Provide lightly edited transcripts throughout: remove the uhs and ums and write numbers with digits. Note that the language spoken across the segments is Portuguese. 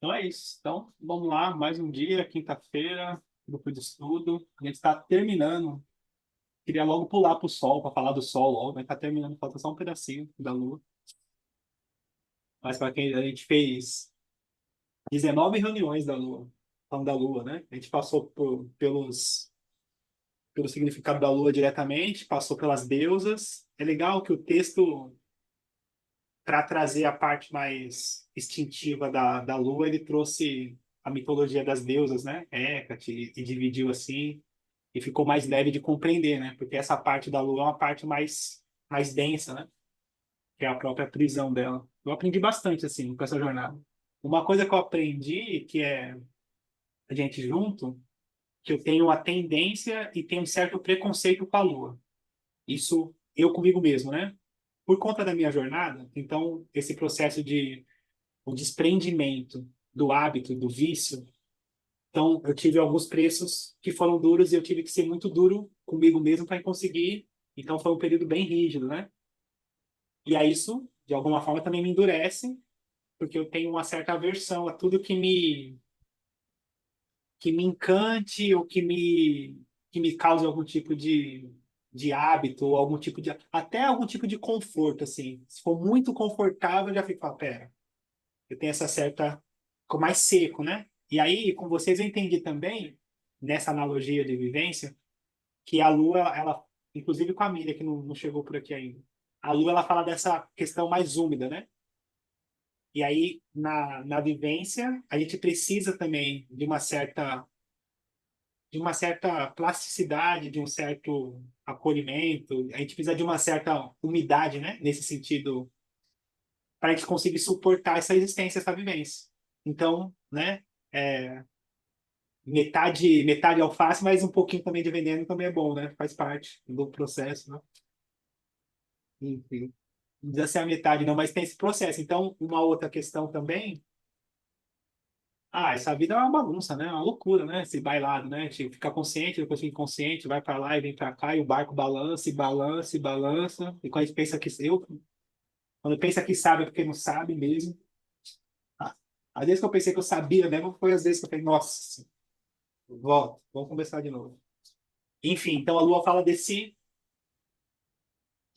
Então é isso. Então, vamos lá, mais um dia, quinta-feira, grupo de estudo. A gente está terminando. Queria logo pular para o sol, para falar do sol logo, mas está terminando, falta só um pedacinho da lua. Mas para quem a gente fez 19 reuniões da lua, falando da lua, né? A gente passou pelo significado da lua diretamente, passou pelas deusas. É legal que o texto, para trazer a parte mais instintiva da lua, ele trouxe a mitologia das deusas, né? Hecate, e dividiu assim, e ficou mais leve de compreender, né? Porque essa parte da lua é uma parte mais densa, né? Que é a própria prisão dela. Eu aprendi bastante, assim, com essa jornada. Uma coisa que eu aprendi, que é a gente junto, que eu tenho a tendência e tenho um certo preconceito com a lua. Isso eu comigo mesmo, né? Por conta da minha jornada, então, esse processo de o desprendimento do hábito, do vício. Então, eu tive alguns preços que foram duros e eu tive que ser muito duro comigo mesmo para conseguir. Então, foi um período bem rígido, né? E aí isso, de alguma forma, também me endurece, porque eu tenho uma certa aversão a tudo que me encante ou que me cause algum tipo de hábito ou algum tipo de até algum tipo de conforto assim. Se for muito confortável, eu já fico, pera, eu tenho essa certa ficou mais seco, né? E aí, com vocês eu entendi também nessa analogia de vivência que a Lua, ela, inclusive com a Miriam que não chegou por aqui ainda, a Lua ela fala dessa questão mais úmida, né? E aí na vivência a gente precisa também de uma certa plasticidade, de um certo acolhimento. A gente precisa de uma certa umidade, né? Nesse sentido, para a gente conseguir suportar essa existência, essa vivência. Então, né? É, metade alface, mas um pouquinho também de veneno também é bom, né? Faz parte do processo, né? Enfim, não precisa ser a metade, não, mas tem esse processo. Então, uma outra questão também. Essa vida é uma bagunça, né? É uma loucura, né? Esse bailado, né? Tipo, fica consciente, depois fica inconsciente, vai para lá e vem para cá, e o barco balança e balança e balança. E quando a gente pensa que quando pensa que sabe é porque não sabe mesmo. Ah, Às vezes que eu pensei que eu sabia, né? Foi às vezes que eu falei, nossa, volta, vamos conversar de novo. Enfim, então a Lua fala desse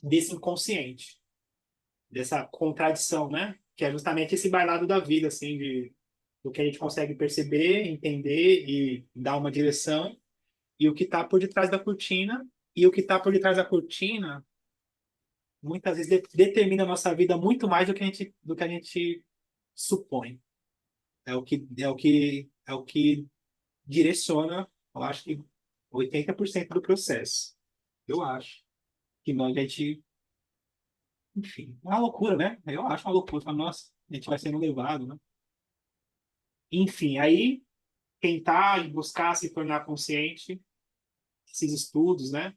inconsciente, dessa contradição, né? Que é justamente esse bailado da vida, assim, do que a gente consegue perceber, entender e dar uma direção, e o que está por detrás da cortina, e o que está por detrás da cortina muitas vezes determina a nossa vida muito mais do que a gente supõe. É o que direciona, eu acho que 80% do processo. Eu acho que nós, a gente, enfim, é uma loucura, né? Eu acho uma loucura. Falo, nossa, a gente vai sendo levado, né? Enfim, aí tentar e buscar se tornar consciente, esses estudos, né?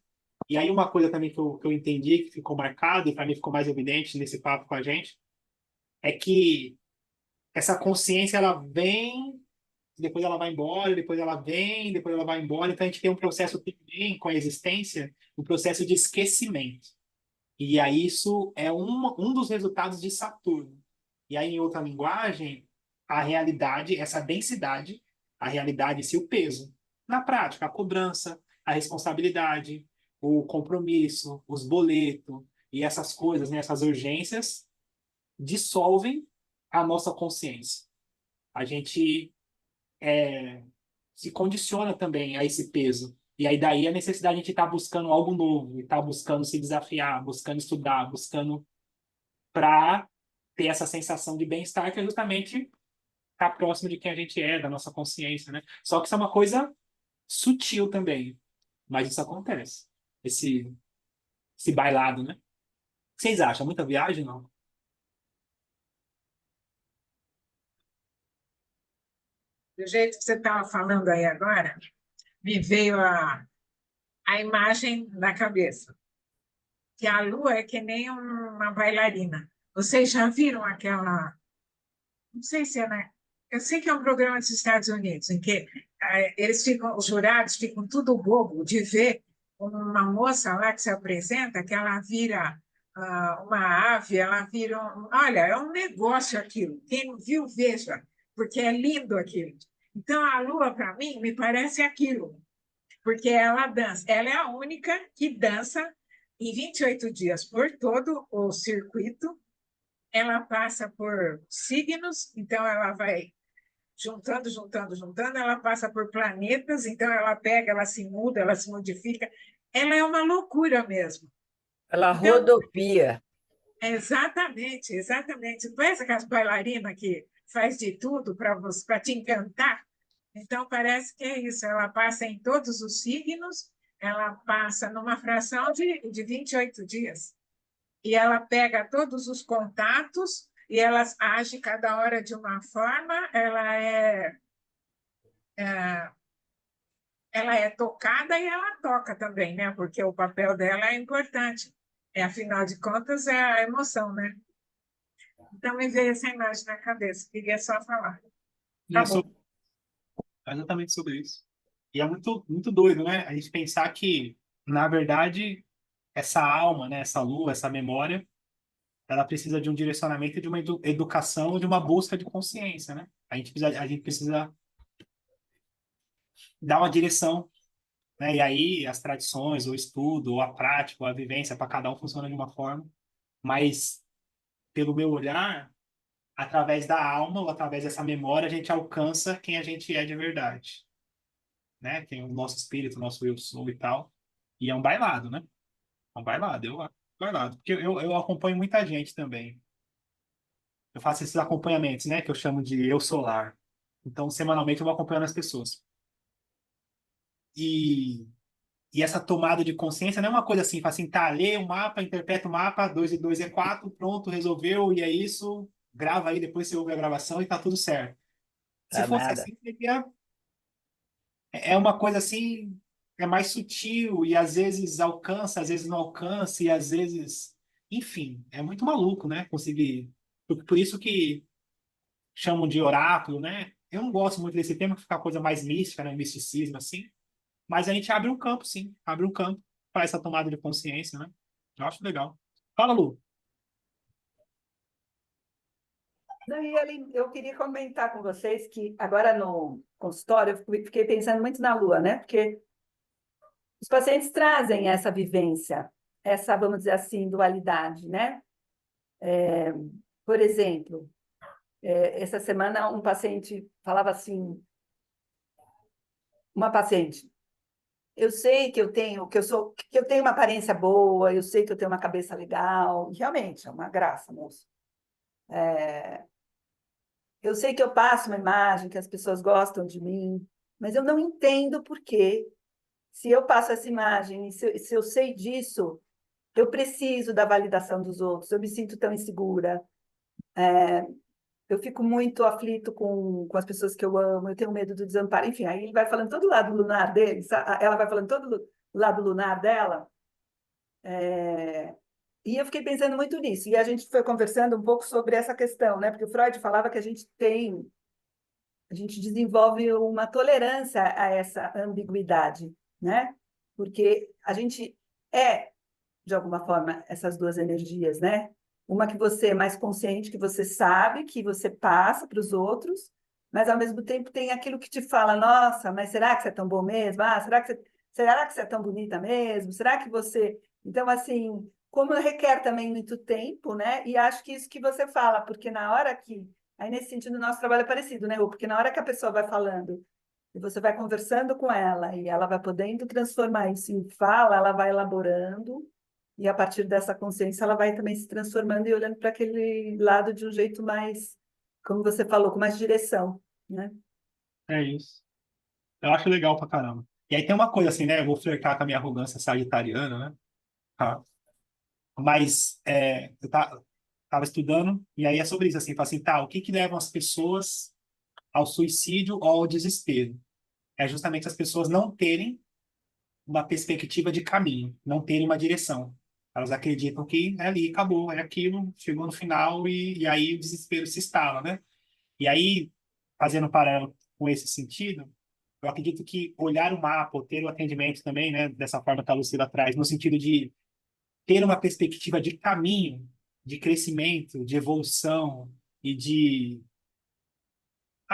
E aí uma coisa também que eu entendi, que ficou marcado e para mim ficou mais evidente nesse papo com a gente, é que essa consciência ela vem, depois ela vai embora, depois ela vem, depois ela vai embora. Então a gente tem um processo também com a existência, um processo de esquecimento. E aí isso é um dos resultados de Saturno. E aí, em outra linguagem, a realidade, essa densidade, a realidade, esse o peso. Na prática, a cobrança, a responsabilidade, o compromisso, os boletos e essas coisas, né, essas urgências, dissolvem a nossa consciência. A gente se condiciona também a esse peso. E aí daí a necessidade de a gente estar buscando algo novo, estar buscando se desafiar, buscando estudar, buscando para ter essa sensação de bem-estar que é justamente estar próximo de quem a gente é, da nossa consciência, né? Só que isso é uma coisa sutil também, mas isso acontece. Esse bailado, né? O que vocês acham? Muita viagem, não? Do jeito que você estava falando aí agora, me veio a imagem na cabeça, que a Lua é que nem uma bailarina. Vocês já viram aquela, não sei se é, né? Eu sei que é um programa dos Estados Unidos, em que eles ficam, os jurados ficam tudo bobo de ver uma moça lá que se apresenta, que ela vira uma ave, ela vira olha, é um negócio aquilo. Quem não viu, veja. porque é lindo aquilo. Então, a Lua, para mim, me parece aquilo, porque ela dança. Ela é a única que dança em 28 dias por todo o circuito. Ela passa por signos, então ela vai juntando, juntando, juntando, ela passa por planetas, então ela pega, ela se muda, ela se modifica. Ela é uma loucura mesmo. Ela Então, rodopia. exatamente, exatamente. Parece aquelas bailarinas que faz de tudo para te encantar. Então, parece que é isso. Ela passa em todos os signos, ela passa numa fração de 28 dias. E ela pega todos os contatos e ela age cada hora de uma forma. É, ela é tocada e ela toca também, né? Porque o papel dela é importante. Afinal de contas, é a emoção, né? Então, me veio essa imagem na cabeça. Queria só falar. E é Acabou. exatamente sobre isso. E é muito, muito doido, né? A gente pensar que, na verdade, essa alma, né? Essa lua, essa memória, ela precisa de um direcionamento, de uma educação, de uma busca de consciência, né? A gente precisa dar uma direção, né? E aí as tradições, o estudo, ou a prática, ou a vivência, para cada um funciona de uma forma. Mas, pelo meu olhar, através da alma ou através dessa memória, a gente alcança quem a gente é de verdade, né? Quem é o nosso espírito, o nosso eu sou e tal. E é um bailado, né? É um bailado, eu acho bailado. Porque eu acompanho muita gente também. Eu faço esses acompanhamentos, né? Que eu chamo de eu solar. Então, semanalmente, eu vou acompanhando as pessoas. E, e essa tomada de consciência não é uma coisa assim, fala assim, tá, lê o mapa, interpreta o mapa, 2 e 2 é 4, pronto, resolveu, e é isso, grava aí, depois você ouve a gravação e tá tudo certo. Se Tá fosse nada. assim, seria, é uma coisa assim, é mais sutil, e às vezes alcança, às vezes não alcança, e às vezes, enfim, é muito maluco, né? Conseguir. Por isso que chamam de oráculo, né? Eu não gosto muito desse tema, que fica uma coisa mais mística, né? Misticismo, assim. Mas a gente abre um campo, sim. Abre um campo para essa tomada de consciência, né? Eu acho legal. Fala, Lu. Não, e ali, eu queria comentar com vocês que agora no consultório eu fiquei pensando muito na Lua, né? Porque os pacientes trazem essa vivência, essa, vamos dizer assim, dualidade, né? Por exemplo, essa semana um paciente falava assim, uma paciente, eu sei que eu tenho, que eu sou, que eu tenho uma aparência boa, eu sei que eu tenho uma cabeça legal, e realmente é uma graça, moço. Eu sei que eu passo uma imagem, que as pessoas gostam de mim, mas eu não entendo por quê. Se eu passo essa imagem, se eu sei disso, eu preciso da validação dos outros, eu me sinto tão insegura, eu fico muito aflito com as pessoas que eu amo, eu tenho medo do desamparo. Enfim, aí ele vai falando todo o lado lunar dele, ela vai falando todo o lado lunar dela, e eu fiquei pensando muito nisso. E a gente foi conversando um pouco sobre essa questão, né? Porque o Freud falava que a gente desenvolve uma tolerância a essa ambiguidade, né? Porque a gente é, de alguma forma, essas duas energias, né? Uma que você é mais consciente, que você sabe, que você passa para os outros, mas ao mesmo tempo tem aquilo que te fala, nossa, mas será que você é tão bom mesmo? Ah, será que você é tão bonita mesmo? Será que você... Então, assim, como requer também muito tempo, né? E acho que isso que você fala, porque na hora que... Aí, nesse sentido, o nosso trabalho é parecido, né? Porque na hora que a pessoa vai falando e você vai conversando com ela e ela vai podendo transformar isso em fala, ela vai elaborando e a partir dessa consciência ela vai também se transformando e olhando para aquele lado de um jeito mais, como você falou, com mais direção, né? É isso. Eu acho legal pra caramba. E aí tem uma coisa assim, né? Eu vou flertar com a minha arrogância sagitariana, né? Tá. Mas tava estudando, e aí é sobre isso, assim, fala assim, tá, o que que leva as pessoas ao suicídio ou ao desespero? É justamente as pessoas não terem uma perspectiva de caminho, não terem uma direção. Elas acreditam que é ali, acabou, é aquilo, chegou no final e aí o desespero se instala, né? E aí, fazendo um paralelo com esse sentido, eu acredito que olhar o mapa, ou ter o atendimento também, né, dessa forma que a Lucila traz, no sentido de ter uma perspectiva de caminho, de crescimento, de evolução e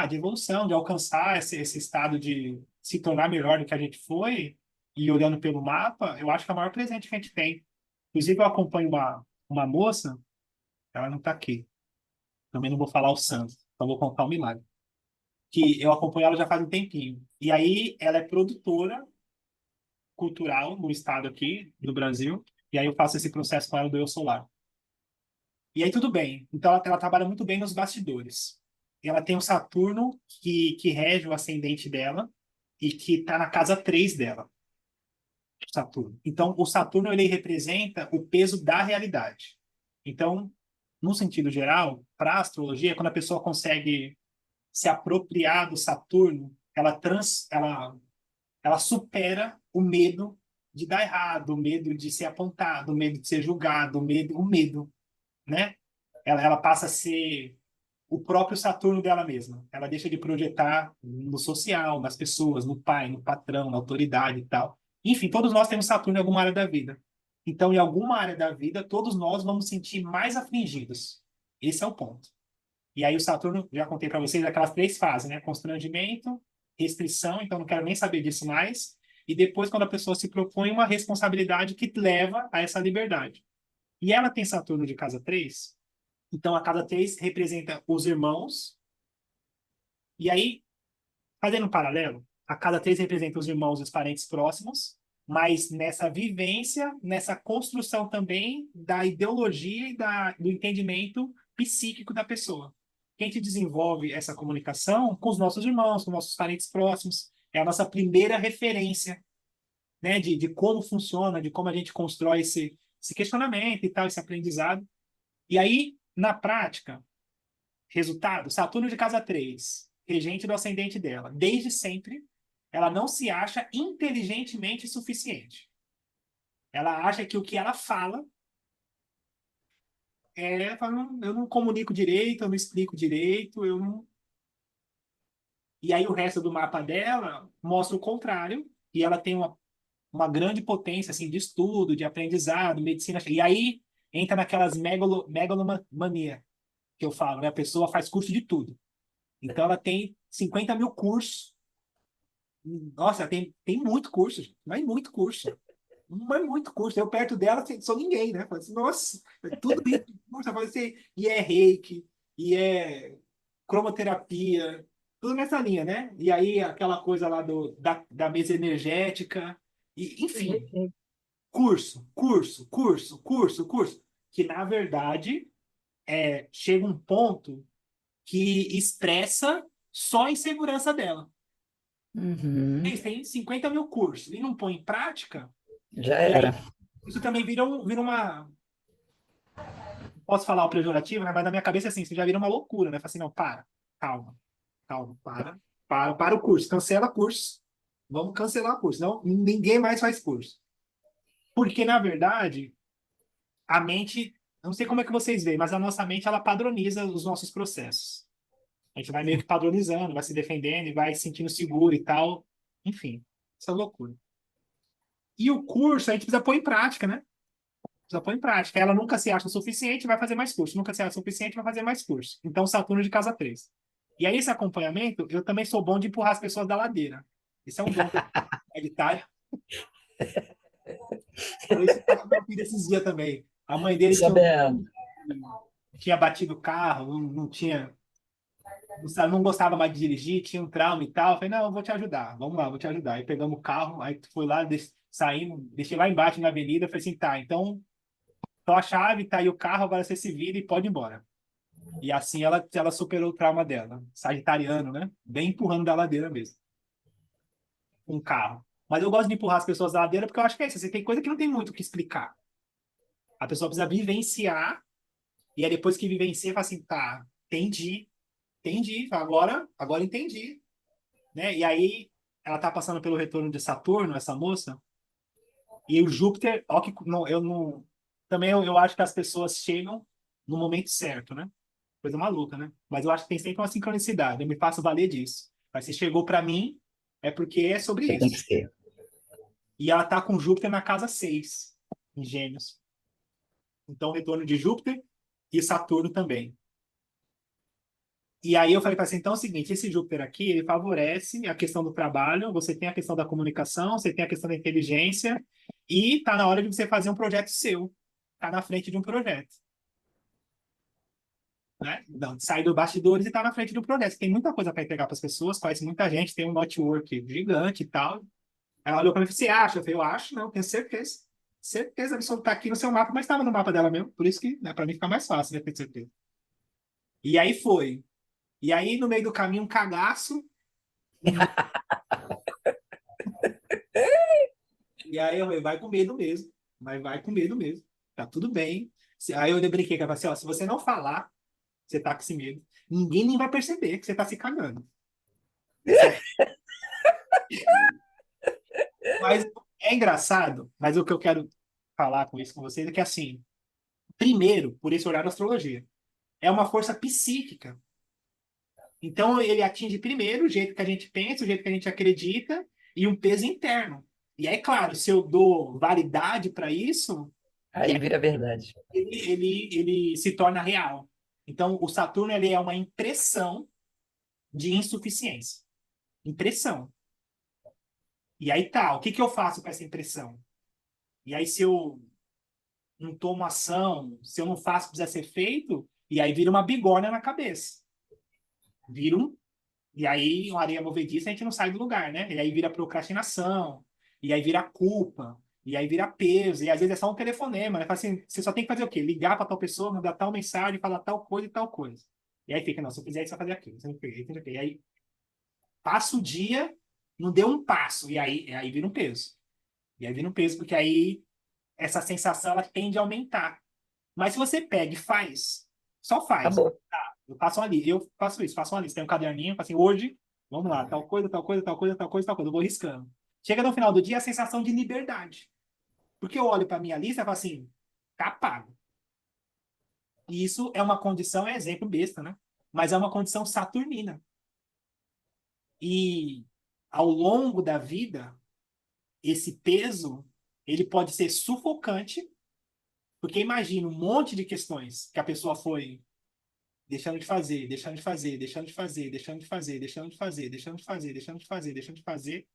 de evolução, de alcançar esse estado de se tornar melhor do que a gente foi, e olhando pelo mapa, eu acho que é o maior presente que a gente tem. Inclusive, eu acompanho uma moça, ela não está aqui, também não vou falar o santo, só vou contar o milagre, que eu acompanho ela já faz um tempinho. E aí, ela é produtora cultural no estado aqui, do Brasil, e aí eu faço esse processo com ela do Eu Solar. E aí tudo bem. Então ela trabalha muito bem nos bastidores. Ela tem o Saturno que rege o ascendente dela e que está na casa 3 dela, Saturno. Então o Saturno ele representa o peso da realidade. Então, no sentido geral, para a astrologia, quando a pessoa consegue se apropriar do Saturno, ela supera o medo de dar errado, o medo de ser apontado, o medo de ser julgado, o medo, né? Ela passa a ser o próprio Saturno dela mesma. Ela deixa de projetar no social, nas pessoas, no pai, no patrão, na autoridade e tal. Enfim, todos nós temos Saturno em alguma área da vida. Então, em alguma área da vida, todos nós vamos sentir mais afligidos. Esse é o ponto. E aí o Saturno, já contei para vocês, aquelas 3 fases, né? Constrangimento, restrição, então não quero nem saber disso mais. E depois, quando a pessoa se propõe uma responsabilidade que leva a essa liberdade. E ela tem Saturno de casa 3. Então, a casa 3 representa os irmãos. E aí, fazendo um paralelo, a casa 3 representa os irmãos e os parentes próximos, mas nessa vivência, nessa construção também da ideologia e do entendimento psíquico da pessoa. Quem te desenvolve essa comunicação com os nossos irmãos, com os nossos parentes próximos, é a nossa primeira referência, né, de como funciona, de como a gente constrói esse questionamento e tal, esse aprendizado. E aí, na prática, resultado, Saturno de casa 3, regente do ascendente dela. Desde sempre, ela não se acha inteligentemente suficiente. Ela acha que o que ela fala eu não comunico direito, eu não explico direito, eu não... E aí o resto do mapa dela mostra o contrário, e ela tem uma grande potência assim, de estudo, de aprendizado, medicina. E aí entra naquelas megalomania que eu falo, né? A pessoa faz curso de tudo. Então ela tem 50 mil cursos. Nossa, tem muito curso, gente. Mas muito curso. Mas muito curso. Eu perto dela sou ninguém, né? Falo assim, nossa, é tudo isso. Nossa, falo assim, e é reiki, e é cromoterapia, tudo nessa linha, né? E aí aquela coisa lá da mesa energética, e, enfim, curso. Que na verdade chega um ponto que expressa só a insegurança dela. Uhum. Eles têm 50 mil cursos e não põe em prática, Já e era. aí isso também vira uma. Posso falar o pejorativo, né? Mas na minha cabeça, assim, isso já vira uma loucura, né? Fala assim, não, calma, calma, para o curso, cancela curso. Vamos cancelar o curso, não, ninguém mais faz curso. Porque, na verdade, a mente, não sei como é que vocês veem, mas a nossa mente, ela padroniza os nossos processos. A gente vai meio que padronizando, vai se defendendo e vai se sentindo seguro e tal. Enfim, essa loucura. E o curso, a gente precisa pôr em prática, né? Precisa pôr em prática. Ela nunca se acha o suficiente, vai fazer mais curso. Nunca se acha o suficiente, vai fazer mais curso. Então, Saturno de casa 3. E aí, esse acompanhamento, eu também sou bom de empurrar as pessoas da ladeira. Isso é um dom que eu tenho hereditário. Falei isso para o meu filho esses dias também. A mãe dele Sabendo. tinha batido o carro, não tinha, não gostava mais de dirigir, tinha um trauma e tal. Eu falei, não, eu vou te ajudar, vamos lá, vou te ajudar. Aí pegamos o carro, aí fui lá, saímos, deixei lá embaixo na avenida, falei assim, tá, então, só a chave, tá aí o carro, agora você se vira e pode ir embora. E assim ela superou o trauma dela. Sagitariano, né? Bem empurrando da ladeira mesmo. Um carro. Mas eu gosto de empurrar as pessoas da ladeira porque eu acho que é isso. Assim, tem coisa que não tem muito o que explicar. A pessoa precisa vivenciar, e aí depois que vivencia, fala assim, tá, entendi, agora entendi. Né? E aí ela tá passando pelo retorno de Saturno, essa moça, e o Júpiter, ó que não, eu não. Também eu acho que as pessoas chegam no momento certo, né? Coisa maluca, né? Mas eu acho que tem sempre uma sincronicidade. Eu me faço valer disso. Mas se chegou para mim, é porque é sobre Tem que isso. ser. E ela tá com Júpiter na casa 6 em Gêmeos. Então, retorno de Júpiter e Saturno também. E aí eu falei para assim, então é o seguinte, esse Júpiter aqui, ele favorece a questão do trabalho, você tem a questão da comunicação, você tem a questão da inteligência, e tá na hora de você fazer um projeto seu. Tá na frente de um projeto, né? Não, sai dos bastidores e tá na frente do projeto. Tem muita coisa para entregar para as pessoas, conhece muita gente, tem um network gigante e tal. Aí ela olhou para mim e falou, você acha? Eu falei, eu acho, não, tenho certeza. Certeza absoluta, tá aqui no seu mapa, mas estava no mapa dela mesmo, por isso que, né, para mim fica mais fácil, né, ter certeza. E aí foi. E aí, no meio do caminho, um cagaço. E aí eu falei, vai com medo mesmo. Mas vai com medo mesmo. Tá tudo bem. Aí eu brinquei com ela, assim, ó, se você não falar, você tá com esse medo, ninguém nem vai perceber que você tá se cagando. Sério. Mas é engraçado, mas o que eu quero falar com isso com vocês é que, assim, primeiro, por esse horário da astrologia, é uma força psíquica. Então, ele atinge primeiro o jeito que a gente pensa, o jeito que a gente acredita e um peso interno. E aí, claro, se eu dou validade para isso, e Aí aí vira verdade. ele se torna real. Então, o Saturno ele é uma impressão de insuficiência. Impressão. E aí tá, o que que eu faço com essa impressão? E aí, se eu não tomo ação, se eu não faço o que precisa ser feito, e aí vira uma bigorna na cabeça. Vira um E aí, uma areia movediça, a gente não sai do lugar, né? E aí vira procrastinação, e aí vira culpa, e aí vira peso, e às vezes é só um telefonema, né? Fala assim, você só tem que fazer o quê? Ligar para tal pessoa, mandar tal mensagem, falar tal coisa e tal coisa. E aí fica, não, se eu fizer isso, eu vou fazer aquilo. Se eu não fizer isso, eu vou fazer aquilo. E aí passa o dia, não deu um passo, e aí vira um peso. E aí vira um peso, porque aí essa sensação ela tende a aumentar. Mas se você pega e faz, só faz. Acabou. Eu faço uma lista, eu faço isso, faço uma lista. Tem um caderninho, assim, hoje, vamos lá, tal coisa, tal coisa, tal coisa, tal coisa, tal coisa. Eu vou riscando. Chega no final do dia a sensação de liberdade. Porque eu olho para minha lista e falo assim, tá pago. E isso é uma condição, é exemplo besta, né? Mas é uma condição saturnina. E ao longo da vida, esse peso, ele pode ser sufocante, porque imagina um monte de questões que a pessoa foi deixando de fazer, deixando de fazer, deixando de fazer, deixando de fazer, deixando de fazer, deixando de fazer, deixando de fazer, deixando de fazer,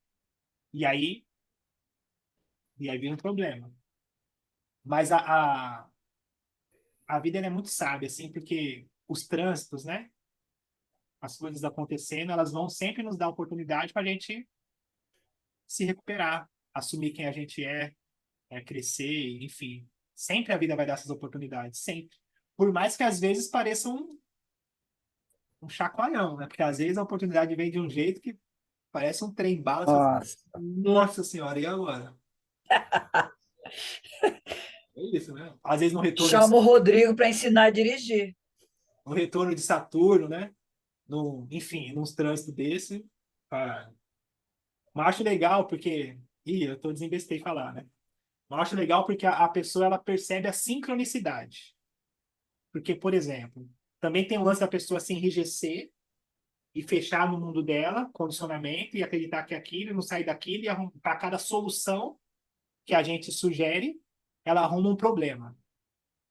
e aí, e aí vira um problema. Mas a vida ela é muito sábia, assim, porque os trânsitos, né? As coisas acontecendo, elas vão sempre nos dar oportunidade para a gente se recuperar, assumir quem a gente crescer, enfim. Sempre a vida vai dar essas oportunidades, sempre. Por mais que às vezes pareça um chacoalhão, né? Porque às vezes a oportunidade vem de um jeito que parece um trem bala. Você fala, Nossa. nossa senhora, e agora? É isso, né? Às vezes Chama o Rodrigo para ensinar a dirigir. no retorno de Saturno, né? No, enfim, nos trânsitos desse. Ah, mas acho legal porque. Ih, eu tô desembestei falar, né? Mas acho legal porque a pessoa ela percebe a sincronicidade. Porque, por exemplo, também tem o lance da pessoa se enrijecer e fechar no mundo dela, condicionamento, e acreditar que aquilo, não sair daquilo, e para cada solução que a gente sugere, ela arruma um problema.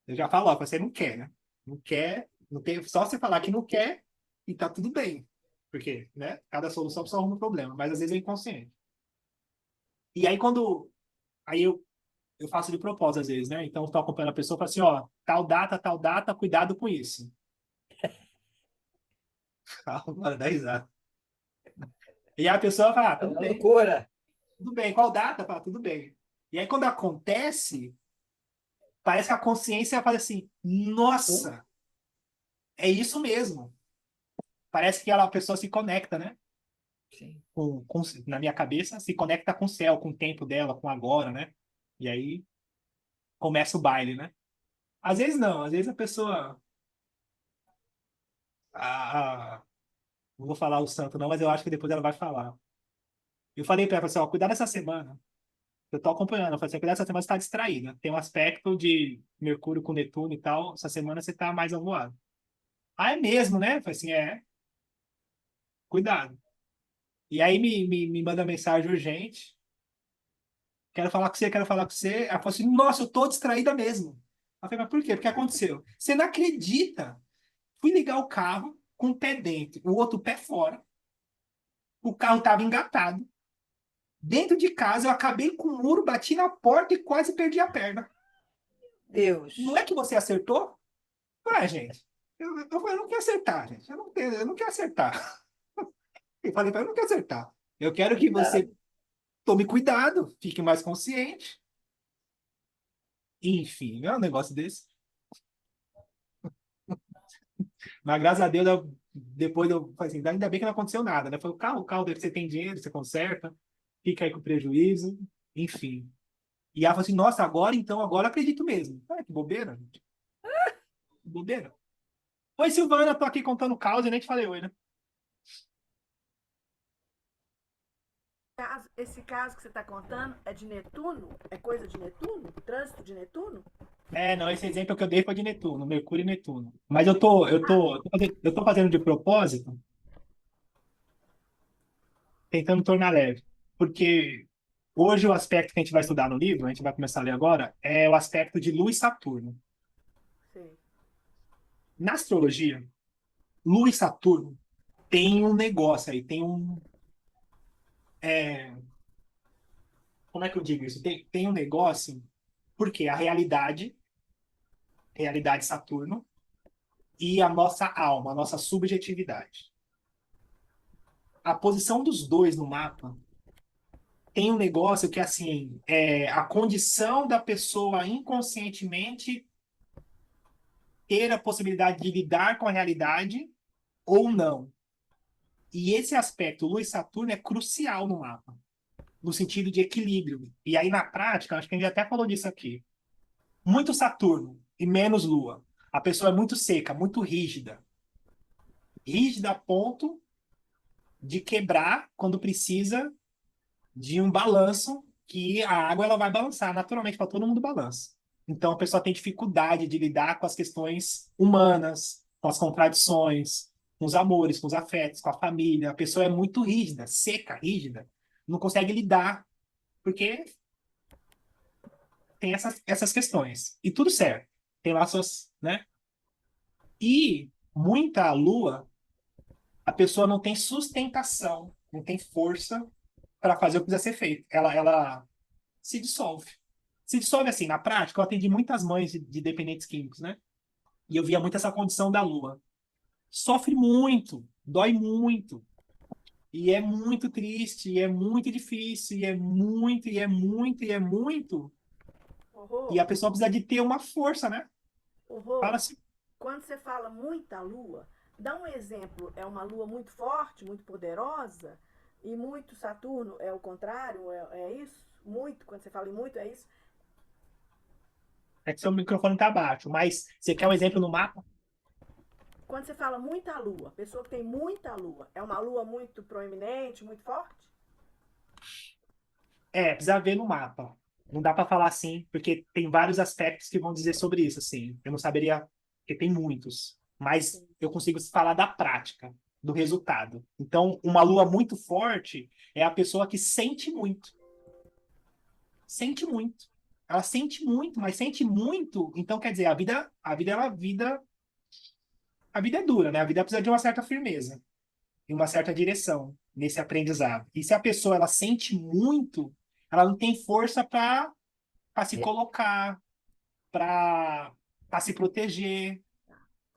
Eu já falo, ó, você não quer, né? Não quer, não tem, só você falar que não quer e tá tudo bem. Porque, né? Cada solução só arruma um problema, mas às vezes é inconsciente. E aí aí eu faço de propósito às vezes, né? Então eu tô acompanhando a pessoa e falo assim, ó, tal data, cuidado com isso. Calma, dá risada. E aí a pessoa fala, É tudo uma bem, loucura. tudo bem. Qual data? Fala, tudo bem. E aí quando acontece, parece que a consciência fala assim, nossa, é isso mesmo. Parece que a pessoa se conecta, né? Sim. Na minha cabeça, se conecta com o céu, com o tempo dela, com agora, né? E aí começa o baile, né? Às vezes não, às vezes a pessoa. Não vou falar o santo, não, mas eu acho que depois ela vai falar. Eu falei pra ela, assim, ó, cuidar dessa semana. Eu tô acompanhando, eu falei assim, cuidar dessa semana você tá distraída. Tem um aspecto de Mercúrio com Netuno e tal. Essa semana você tá mais avoado. Ah, é mesmo, né? Eu falei assim, cuidado. E aí me manda mensagem urgente. Quero falar com você, quero falar com você. Ela falou assim, nossa, eu tô distraída mesmo. Eu falei, mas por quê? Porque aconteceu. Você não acredita. Fui ligar o carro, com o pé dentro, o outro pé fora. O carro estava engatado. Dentro de casa, eu acabei com o muro, bati na porta e quase perdi a perna. Não é Deus. que você acertou? Ué, gente, eu falei, eu não quero acertar, gente. Eu não quero acertar. Eu falei para eu não quero acertar. Eu quero que você tome cuidado, fique mais consciente. Enfim, é um negócio desse. Mas graças a Deus, depois eu falei assim, ainda bem que não aconteceu nada, né? Foi o carro dele, você tem dinheiro, você conserta, fica aí com prejuízo, enfim. E ela falou assim, nossa, agora então, agora eu acredito mesmo. Ah, que bobeira, gente. Que bobeira. Oi, Silvana, tô aqui contando causa e nem te falei oi, né? Esse caso que você está contando é de Netuno? É coisa de Netuno? Trânsito de Netuno? É, não, esse exemplo que eu dei foi de Netuno, Mercúrio e Netuno. Mas eu tô fazendo de propósito, tentando tornar leve. Porque hoje o aspecto que a gente vai estudar no livro, a gente vai começar a ler agora, é o aspecto de Lua e Saturno. Sei. Na astrologia, Lua e Saturno tem um negócio aí, como é que eu digo isso? Tem um negócio, porque a realidade Saturno, e a nossa alma, a nossa subjetividade. A posição dos dois no mapa tem um negócio que, assim, é a condição da pessoa inconscientemente ter a possibilidade de lidar com a realidade ou não. E esse aspecto, Lua e Saturno, é crucial no mapa, no sentido de equilíbrio. E aí, na prática, acho que a gente até falou disso aqui. Muito Saturno e menos Lua. A pessoa é muito seca, muito rígida. Rígida a ponto de quebrar quando precisa de um balanço que a água ela vai balançar naturalmente para todo mundo balança. Então a pessoa tem dificuldade de lidar com as questões humanas, com as contradições, com os amores, com os afetos, com a família. A pessoa é muito rígida, seca, rígida, não consegue lidar porque tem essas questões. E tudo certo. Tem lá suas, né? E muita lua, a pessoa não tem sustentação, não tem força para fazer o que precisa ser feito. Ela se dissolve. Se dissolve assim, na prática, eu atendi muitas mães de dependentes químicos, né? E eu via muito essa condição da lua. Sofre muito, dói muito. E é muito triste, e é muito difícil, e é muito, e é muito, e é muito. E Horror, a pessoa precisa de ter uma força, né? Fala horror. assim, Quando você fala muita lua, dá um exemplo. É uma lua muito forte, muito poderosa, e muito Saturno é o contrário? É isso? Muito, quando você fala em muito, é isso? é que seu microfone tá baixo, mas você quer um exemplo no mapa? Quando você fala muita lua, pessoa que tem muita lua, é uma lua muito proeminente, muito forte? É, precisa ver no mapa. Não dá para falar assim, porque tem vários aspectos que vão dizer sobre isso, assim. Eu não saberia, porque tem muitos. Mas Sim. eu consigo falar da prática, do resultado. Então, uma lua muito forte é a pessoa que sente muito. Sente muito. Ela sente muito, mas sente muito. Então, quer dizer, a vida é dura, né? A vida precisa de uma certa firmeza e uma certa direção nesse aprendizado. E se a pessoa ela sente muito, ela não tem força para se colocar, para se proteger.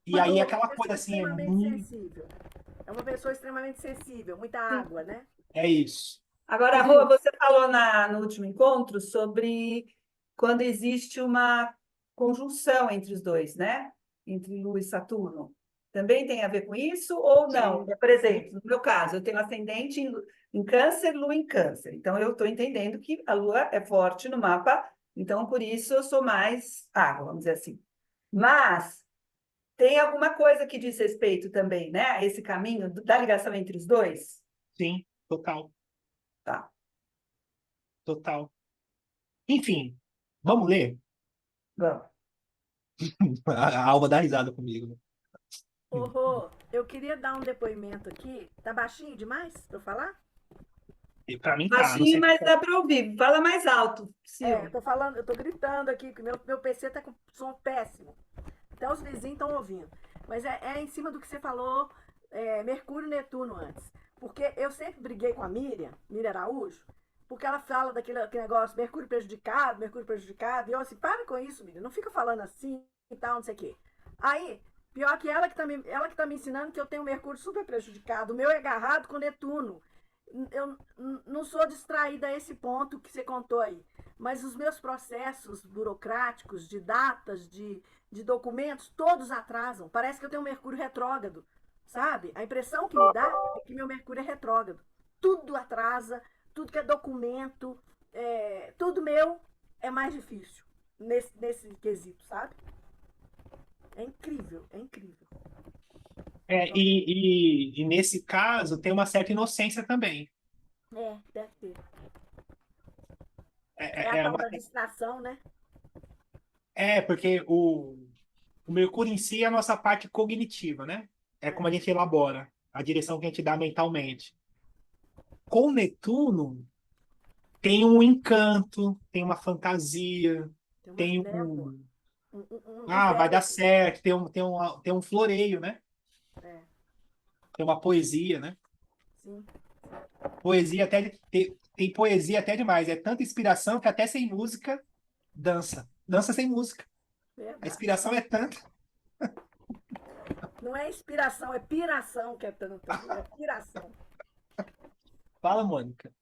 E Uma aí aquela coisa pessoa assim é extremamente muito. sensível. É uma pessoa extremamente sensível, muita Sim. água, né? É isso. Agora, Rô, Rodrigo, você falou no último encontro sobre quando existe uma conjunção entre os dois, né? Entre Lua e Saturno. Também tem a ver com isso ou não? Sim. Por exemplo, no meu caso, eu tenho ascendente em Câncer, Lua em Câncer. Então, eu estou entendendo que a Lua é forte no mapa, então, por isso, eu sou mais água, vamos dizer assim. Mas tem alguma coisa que diz respeito também, né? A esse caminho da ligação entre os dois? Sim, total, Tá, total. Enfim, vamos ler? vamos. A Alba dá risada comigo, né? ô Rô, eu queria dar um depoimento aqui. Tá baixinho demais para eu falar? E para mim tá, não Baixinho, sei. mas dá para ouvir. Fala mais alto, É, eu Sil. tô falando, eu tô gritando aqui, que meu PC tá com som péssimo. Até os vizinhos estão ouvindo. Mas é em cima do que você falou Mercúrio e Netuno antes. Porque eu sempre briguei com a Miriam Araújo, porque ela fala daquele negócio, Mercúrio prejudicado, e eu assim, para com isso, Miriam, não fica falando assim e tal, não sei o quê. Aí, pior que ela que tá me ensinando que eu tenho Mercúrio super prejudicado, o meu é agarrado com Netuno. Eu não sou distraída a esse ponto que você contou aí, mas os meus processos burocráticos, de datas, de documentos, todos atrasam. Parece que eu tenho Mercúrio retrógrado, sabe? A impressão que me dá é que meu Mercúrio é retrógrado. Tudo atrasa, tudo que é documento, tudo meu é mais difícil nesse quesito, sabe? É incrível, é incrível. E nesse caso tem uma certa inocência também. Deve ter. É a É, é, tal uma- da distração, né? porque o Mercúrio em si é a nossa parte cognitiva, né? É como a gente elabora, a direção que a gente dá mentalmente. Com Netuno, tem um encanto, tem uma fantasia, Tem uma tem névoa, um. um Vai dar velho. certo, tem um floreio, né? É, Tem uma poesia, né? sim, Poesia tem poesia até demais. É tanta inspiração que até sem música dança. Dança sem música. A verdade. inspiração é tanta. Não é inspiração, é piração que é tanto. É piração. Fala, Mônica.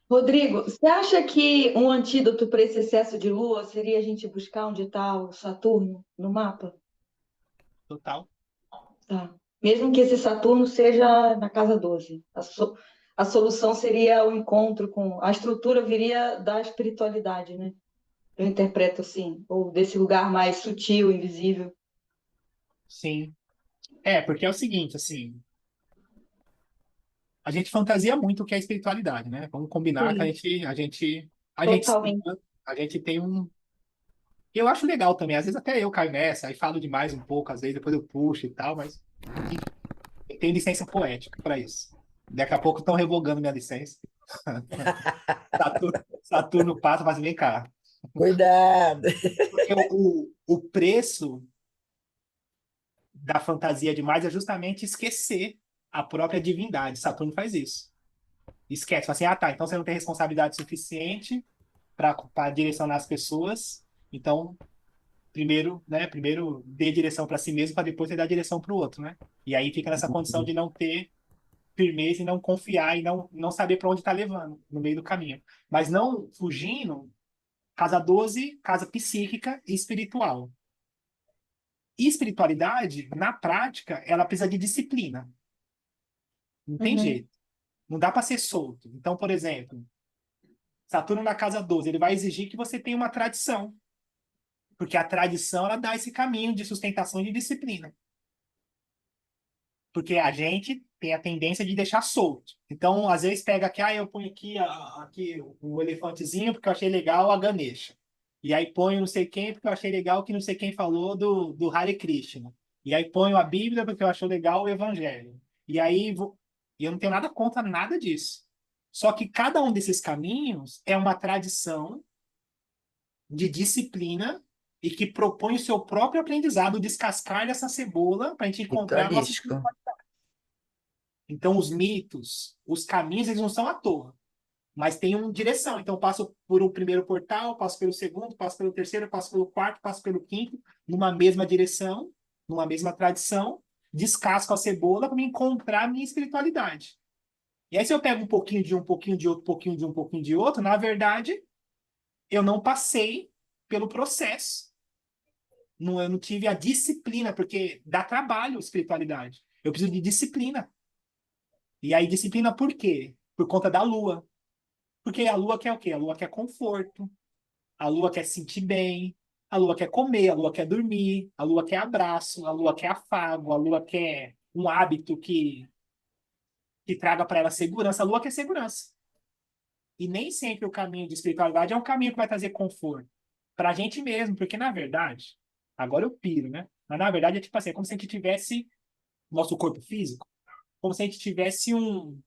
Rodrigo, você acha que um antídoto para esse excesso de lua seria a gente buscar onde está o Saturno no mapa? Total. Tá. Mesmo que esse Saturno seja na casa 12. A solução seria o encontro com. A estrutura viria da espiritualidade, né? Eu interpreto assim. Ou desse lugar mais sutil, invisível. Sim. Porque é o seguinte, assim, a gente fantasia muito o que é espiritualidade, né? Vamos combinar que Sim, a gente, totalmente. a gente tem um. Eu acho legal também, às vezes até eu caio nessa, aí falo demais um pouco, às vezes depois eu puxo e tal, mas enfim, eu tenho licença poética para isso. Daqui a pouco estão revogando minha licença. Saturno passa, mas vem cá. Cuidado. Porque o preço da fantasia demais é justamente esquecer a própria divindade. Saturno faz isso. Esquece, fala assim, tá, então você não tem responsabilidade suficiente para direcionar as pessoas, então primeiro dê direção para si mesmo para depois você dar direção para o outro, né? E aí fica nessa condição de não ter firmeza e não confiar e não saber para onde está levando no meio do caminho. Mas não fugindo, casa 12, casa psíquica e espiritual. E espiritualidade, na prática, ela precisa de disciplina. Não tem Uhum, jeito. Não dá para ser solto. Então, por exemplo, Saturno na casa 12, ele vai exigir que você tenha uma tradição. Porque a tradição, ela dá esse caminho de sustentação e de disciplina. Porque a gente tem a tendência de deixar solto. Então, às vezes pega aqui, eu ponho aqui o elefantezinho porque eu achei legal a Ganesha. E aí ponho não sei quem porque eu achei legal que não sei quem falou do Hare Krishna. E aí ponho a Bíblia porque eu achei legal o Evangelho. E aí e eu não tenho nada contra nada disso. Só que cada um desses caminhos é uma tradição de disciplina e que propõe o seu próprio aprendizado, descascar dessa cebola para a gente encontrar a nossa. Ritualístico. Então, os mitos, os caminhos, eles não são à toa, mas tem uma direção. Então, eu passo por um primeiro portal, passo pelo segundo, passo pelo terceiro, passo pelo quarto, passo pelo quinto, numa mesma direção, numa mesma tradição, descasco a cebola para me encontrar a minha espiritualidade. E aí, se eu pego um pouquinho de um, pouquinho de outro, pouquinho de um, pouquinho de outro, na verdade, eu não passei pelo processo. Não, eu não tive a disciplina, porque dá trabalho espiritualidade. Eu preciso de disciplina. E aí, disciplina por quê? Por conta da lua. Porque a lua quer o quê? A lua quer conforto, a lua quer se sentir bem, a lua quer comer, a lua quer dormir, a lua quer abraço, a lua quer afago, a lua quer um hábito que traga para ela segurança. A lua quer segurança. E nem sempre o caminho de espiritualidade é um caminho que vai trazer conforto para a gente mesmo, porque na verdade, agora eu piro, né? Mas na verdade é tipo assim, é como se a gente tivesse nosso corpo físico, como se a gente tivesse um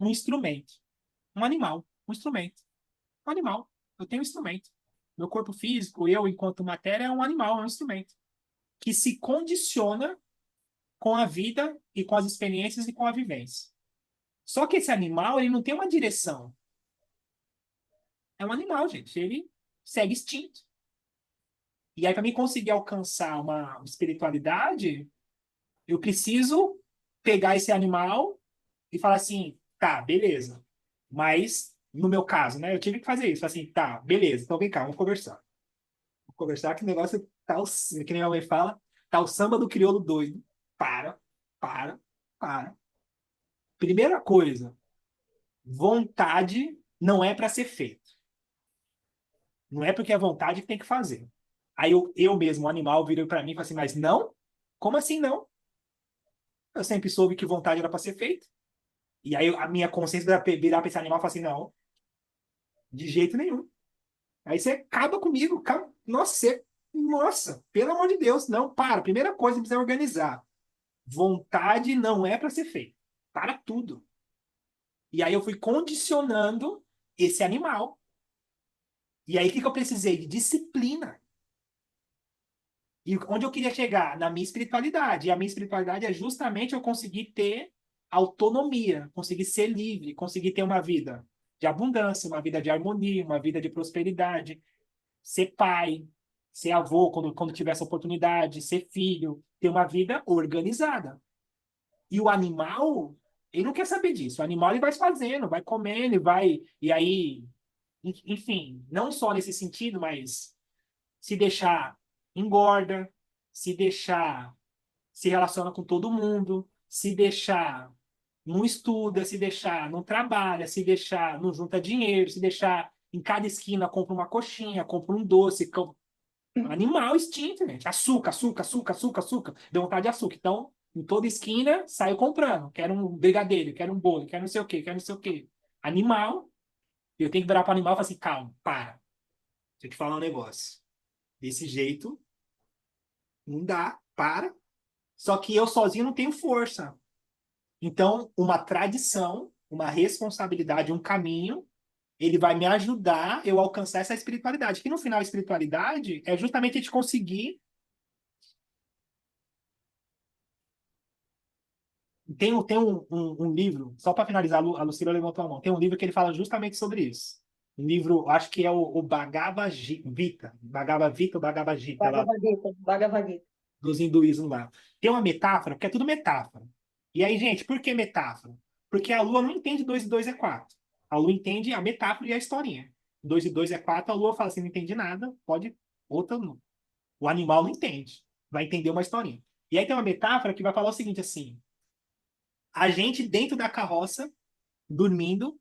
instrumento, um animal, um instrumento, um animal. Eu tenho um instrumento. Meu corpo físico, eu enquanto matéria, é um animal, é um instrumento que se condiciona com a vida e com as experiências e com a vivência. Só que esse animal, ele não tem uma direção. É um animal, gente. Ele segue instinto. E aí, para mim conseguir alcançar uma espiritualidade, eu preciso pegar esse animal e falar assim, tá, beleza. Mas, no meu caso, né, eu tive que fazer isso. Assim, tá, beleza, então vem cá, vamos conversar. Vamos conversar que o negócio tá, que nem a mãe fala, tá o samba do crioulo doido. Para, para, para. Primeira coisa, vontade não é para ser feito. Não é porque é vontade que tem que fazer. Aí eu mesmo, o animal, virou para mim e falou assim, mas não? Como assim não? Eu sempre soube que vontade era para ser feita. E aí a minha consciência virar para esse animal e falar assim, não, de jeito nenhum. Aí você acaba comigo. Nossa, nossa, pelo amor de Deus, não, para. Primeira coisa, precisa organizar. Vontade não é para ser feita. Para tudo. E aí eu fui condicionando esse animal. E aí o que que eu precisei? De disciplina. E onde eu queria chegar? Na minha espiritualidade. E a minha espiritualidade é justamente eu conseguir ter autonomia, conseguir ser livre, conseguir ter uma vida de abundância, uma vida de harmonia, uma vida de prosperidade, ser pai, ser avô quando tiver essa oportunidade, ser filho, ter uma vida organizada. E o animal, ele não quer saber disso. O animal ele vai fazendo, vai comendo, vai. E aí, enfim, não só nesse sentido, mas se deixar, engorda, se deixar, se relaciona com todo mundo, se deixar, não estuda, se deixar, não trabalha, se deixar, não junta dinheiro, se deixar, em cada esquina compra uma coxinha, compra um doce, animal extinto, gente. Açúcar, açúcar, açúcar, açúcar, açúcar. Deu vontade de açúcar. Então, em toda esquina, saio comprando. Quero um brigadeiro, quero um bolo, quero não sei o quê, quero não sei o quê. Animal, eu tenho que virar para o animal e falar assim, calma, para. Deixa eu te falar um negócio. Desse jeito, não dá, para. Só que eu sozinho não tenho força. Então, uma tradição, uma responsabilidade, um caminho, ele vai me ajudar eu alcançar essa espiritualidade. Que no final, a espiritualidade é justamente a gente conseguir. Tem um livro, só para finalizar, a Lucila levantou a mão. Tem um livro que ele fala justamente sobre isso. Um livro, acho que é o Bhagavad Gita. Bhagavad Gita ou Bhagavad Gita, lá, Bhagavad Gita, Bhagavad Gita. dos hinduísmos lá. Tem uma metáfora, porque é tudo metáfora. E aí, gente, por que metáfora? Porque a Lua não entende 2 e 2 é 4. A Lua entende a metáfora e a historinha. 2 e 2 é 4, a Lua fala assim, não entendi nada, pode outra não. O animal não entende, vai entender uma historinha. E aí tem uma metáfora que vai falar o seguinte assim, a gente dentro da carroça, dormindo,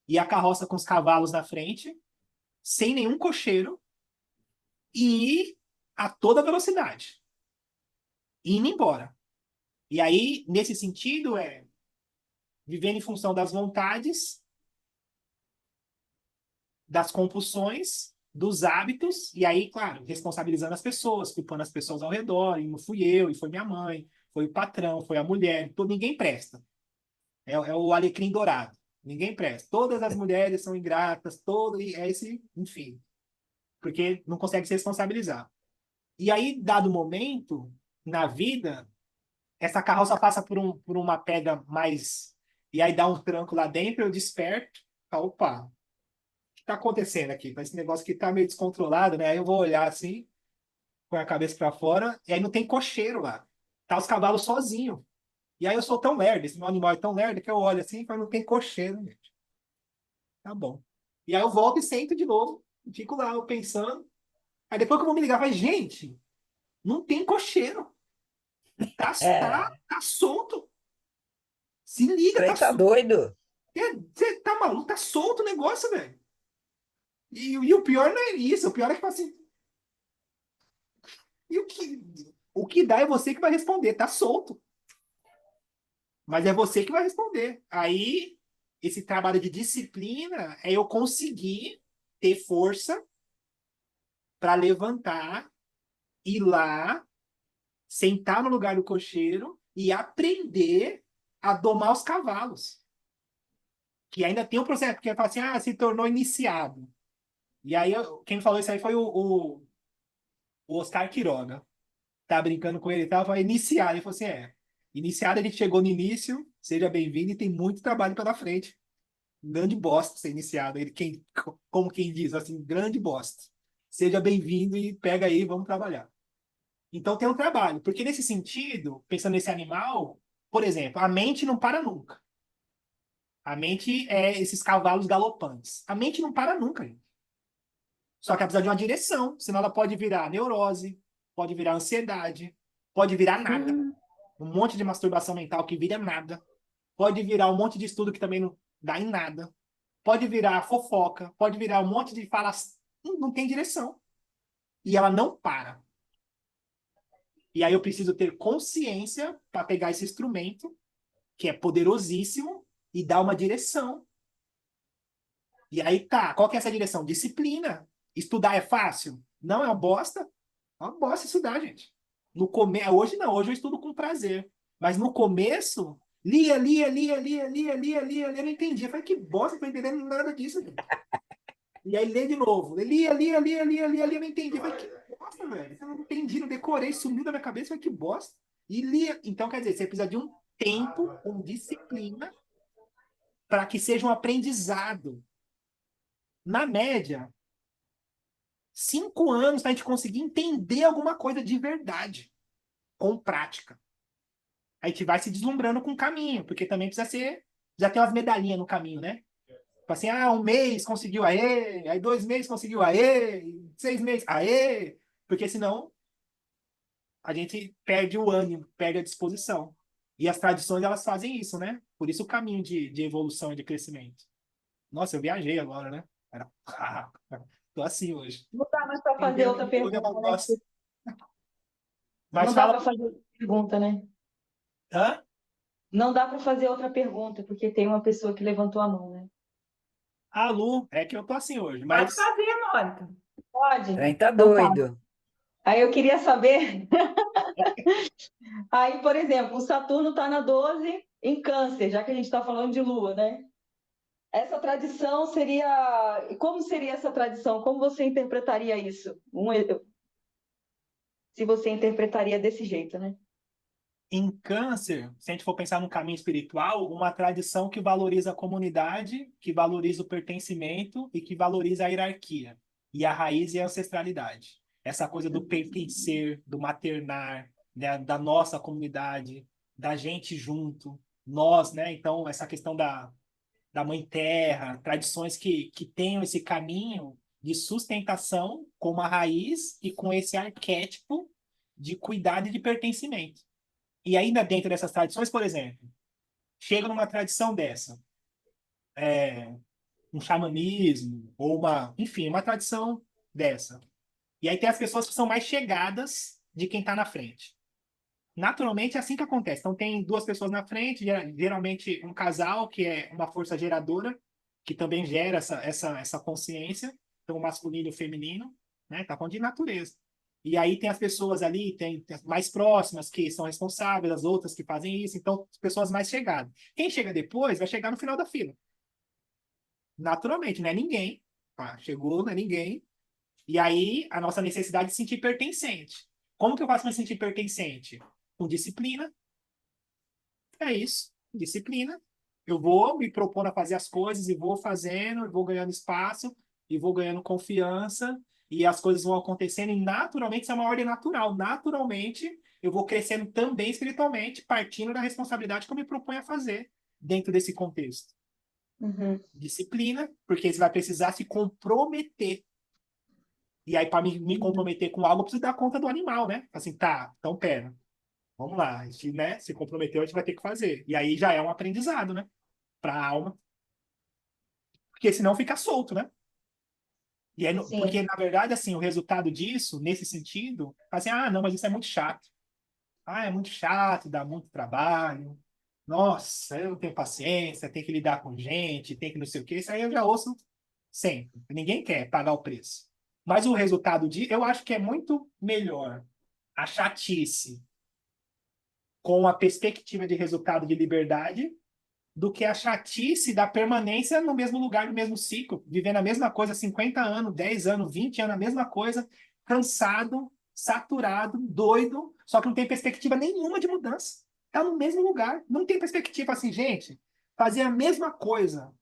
e a carroça com os cavalos na frente, sem nenhum cocheiro, e a toda velocidade, indo embora. E aí, nesse sentido, é vivendo em função das vontades, das compulsões, dos hábitos, e aí, claro, responsabilizando as pessoas, culpando as pessoas ao redor, e não fui eu, e foi minha mãe, foi o patrão, foi a mulher, ninguém presta. É o alecrim dourado. Ninguém presta. Todas as mulheres são ingratas, é esse, enfim, porque não consegue se responsabilizar. E aí, dado momento, na vida, essa carroça passa por uma pedra mais. E aí dá um tranco lá dentro, eu desperto. Opa, o que está acontecendo aqui? Esse negócio aqui tá meio descontrolado, né? Aí eu vou olhar assim, com a cabeça para fora, e aí não tem cocheiro lá. Tá os cavalos sozinhos. E aí eu sou tão lerdo, esse meu animal é tão lerdo que eu olho assim e falo, não tem cocheiro, gente. Tá bom. E aí eu volto e sento de novo. Fico lá eu pensando. Aí depois que eu vou me ligar, vai, gente, não tem cocheiro. Tá, É, tá solto. Se liga, tá trem tá solto. doido. Você tá maluco? Tá solto o negócio, velho. E o pior não é isso. O pior é que, tipo assim, e o que dá é você que vai responder. Tá solto. Mas é você que vai responder. Aí, esse trabalho de disciplina é eu conseguir ter força para levantar, ir lá, sentar no lugar do cocheiro e aprender a domar os cavalos. Que ainda tem um processo, porque fala assim, se tornou iniciado. E aí, quem falou isso aí foi o Oscar Quiroga. Tá brincando com ele e tal, foi iniciado. Ele falou assim, Iniciado, a gente chegou no início, seja bem-vindo e tem muito trabalho pela frente. Grande bosta ser iniciado. Como quem diz, assim, grande bosta. Seja bem-vindo e pega aí, vamos trabalhar. Então tem um trabalho, porque nesse sentido, pensando nesse animal, por exemplo, a mente não para nunca. A mente é esses cavalos galopantes. A mente não para nunca, gente. Só que ela precisa de uma direção, senão ela pode virar neurose, pode virar ansiedade, pode virar nada. Um monte de masturbação mental que vira nada. Pode virar um monte de estudo que também não dá em nada. Pode virar fofoca, pode virar um monte de falas. Não tem direção. E ela não para. E aí eu preciso ter consciência para pegar esse instrumento, que é poderosíssimo, e dar uma direção. E aí tá, qual que é essa direção? Disciplina. Estudar é fácil? Não, é uma bosta. É uma bosta estudar, gente. Hoje não, hoje eu estudo com prazer. Mas no começo, lia, eu não entendia. Eu falei, que bosta, não tô entendendo nada disso, gente. E aí lê de novo. Eu não entendi. Eu falei, que bosta, velho. Eu não entendi, não decorei, sumiu da minha cabeça. Eu falei, que bosta. E lia. Então, quer dizer, você precisa de um tempo, com disciplina, para que seja um aprendizado. Na média, 5 anos para a gente conseguir entender alguma coisa de verdade, com prática. A gente vai se deslumbrando com o caminho, porque também precisa ser. Já tem umas medalhinhas no caminho, né? Tipo assim, 1 mês conseguiu, aê! Aí 2 meses conseguiu, aê! 6 meses, aê! Porque senão a gente perde o ânimo, perde a disposição. E as tradições, elas fazem isso, né? Por isso o caminho de evolução e de crescimento. Nossa, eu viajei agora, né? Tô assim hoje. Não dá mais para fazer outra pergunta, né? Mas Não dá fala. para fazer outra pergunta, né? Hã? Não dá para fazer outra pergunta, porque tem uma pessoa que levantou a mão, né? Lu, é que eu tô assim hoje, Pode mas fazer, Mônica. Pode? Trem tá Então tá. doido. Aí eu queria saber. Aí, por exemplo, o Saturno está na 12 em Câncer, já que a gente está falando de Lua, né? Essa tradição seria. Como seria essa tradição? Como você interpretaria isso? Se você interpretaria desse jeito, né? em Câncer, se a gente for pensar no caminho espiritual, uma tradição que valoriza a comunidade, que valoriza o pertencimento e que valoriza a hierarquia. E a raiz é a ancestralidade. Essa coisa do pertencer, do maternar, né, da nossa comunidade, da gente junto, nós, né? Então, essa questão da Mãe Terra, tradições que tenham esse caminho de sustentação com uma raiz e com esse arquétipo de cuidado e de pertencimento. E ainda dentro dessas tradições, por exemplo, chega numa tradição dessa, um xamanismo, ou enfim, uma tradição dessa. E aí tem as pessoas que são mais chegadas de quem está na frente. Naturalmente é assim que acontece. Então tem duas pessoas na frente, geralmente um casal que é uma força geradora, que também gera essa consciência, então o masculino e o feminino, né? Tá falando de natureza. E aí tem as pessoas ali, tem as mais próximas que são responsáveis, as outras que fazem isso, então as pessoas mais chegadas. Quem chega depois vai chegar no final da fila. Naturalmente, não é ninguém. Chegou, não é ninguém. E aí a nossa necessidade de se sentir pertencente. Como que eu faço para me sentir pertencente? Com disciplina. É isso, disciplina. Eu vou me propor a fazer as coisas e vou fazendo, e vou ganhando espaço, e vou ganhando confiança, e as coisas vão acontecendo, e naturalmente, isso é uma ordem natural. Naturalmente, eu vou crescendo também espiritualmente, partindo da responsabilidade que eu me proponho a fazer dentro desse contexto. Uhum. Disciplina, porque você vai precisar se comprometer. E aí, para me comprometer com algo, eu preciso dar conta do animal, né? Assim, tá, então pera. Vamos lá, a gente, né, se comprometeu, a gente vai ter que fazer. E aí já é um aprendizado, né? Para a alma. Porque senão fica solto, né? E aí, Sim. porque, na verdade, assim, o resultado disso, nesse sentido, assim, não, mas isso é muito chato. É muito chato, dá muito trabalho. Nossa, eu não tenho paciência, tem que lidar com gente, tem que não sei o quê. Isso aí eu já ouço sempre. Ninguém quer pagar o preço. Mas o resultado eu acho que é muito melhor a chatice com a perspectiva de resultado de liberdade do que a chatice da permanência no mesmo lugar, no mesmo ciclo, vivendo a mesma coisa 50 anos, 10 anos, 20 anos, a mesma coisa, cansado, saturado, doido, só que não tem perspectiva nenhuma de mudança. Tá no mesmo lugar. Não tem perspectiva assim, gente. Fazer a mesma coisa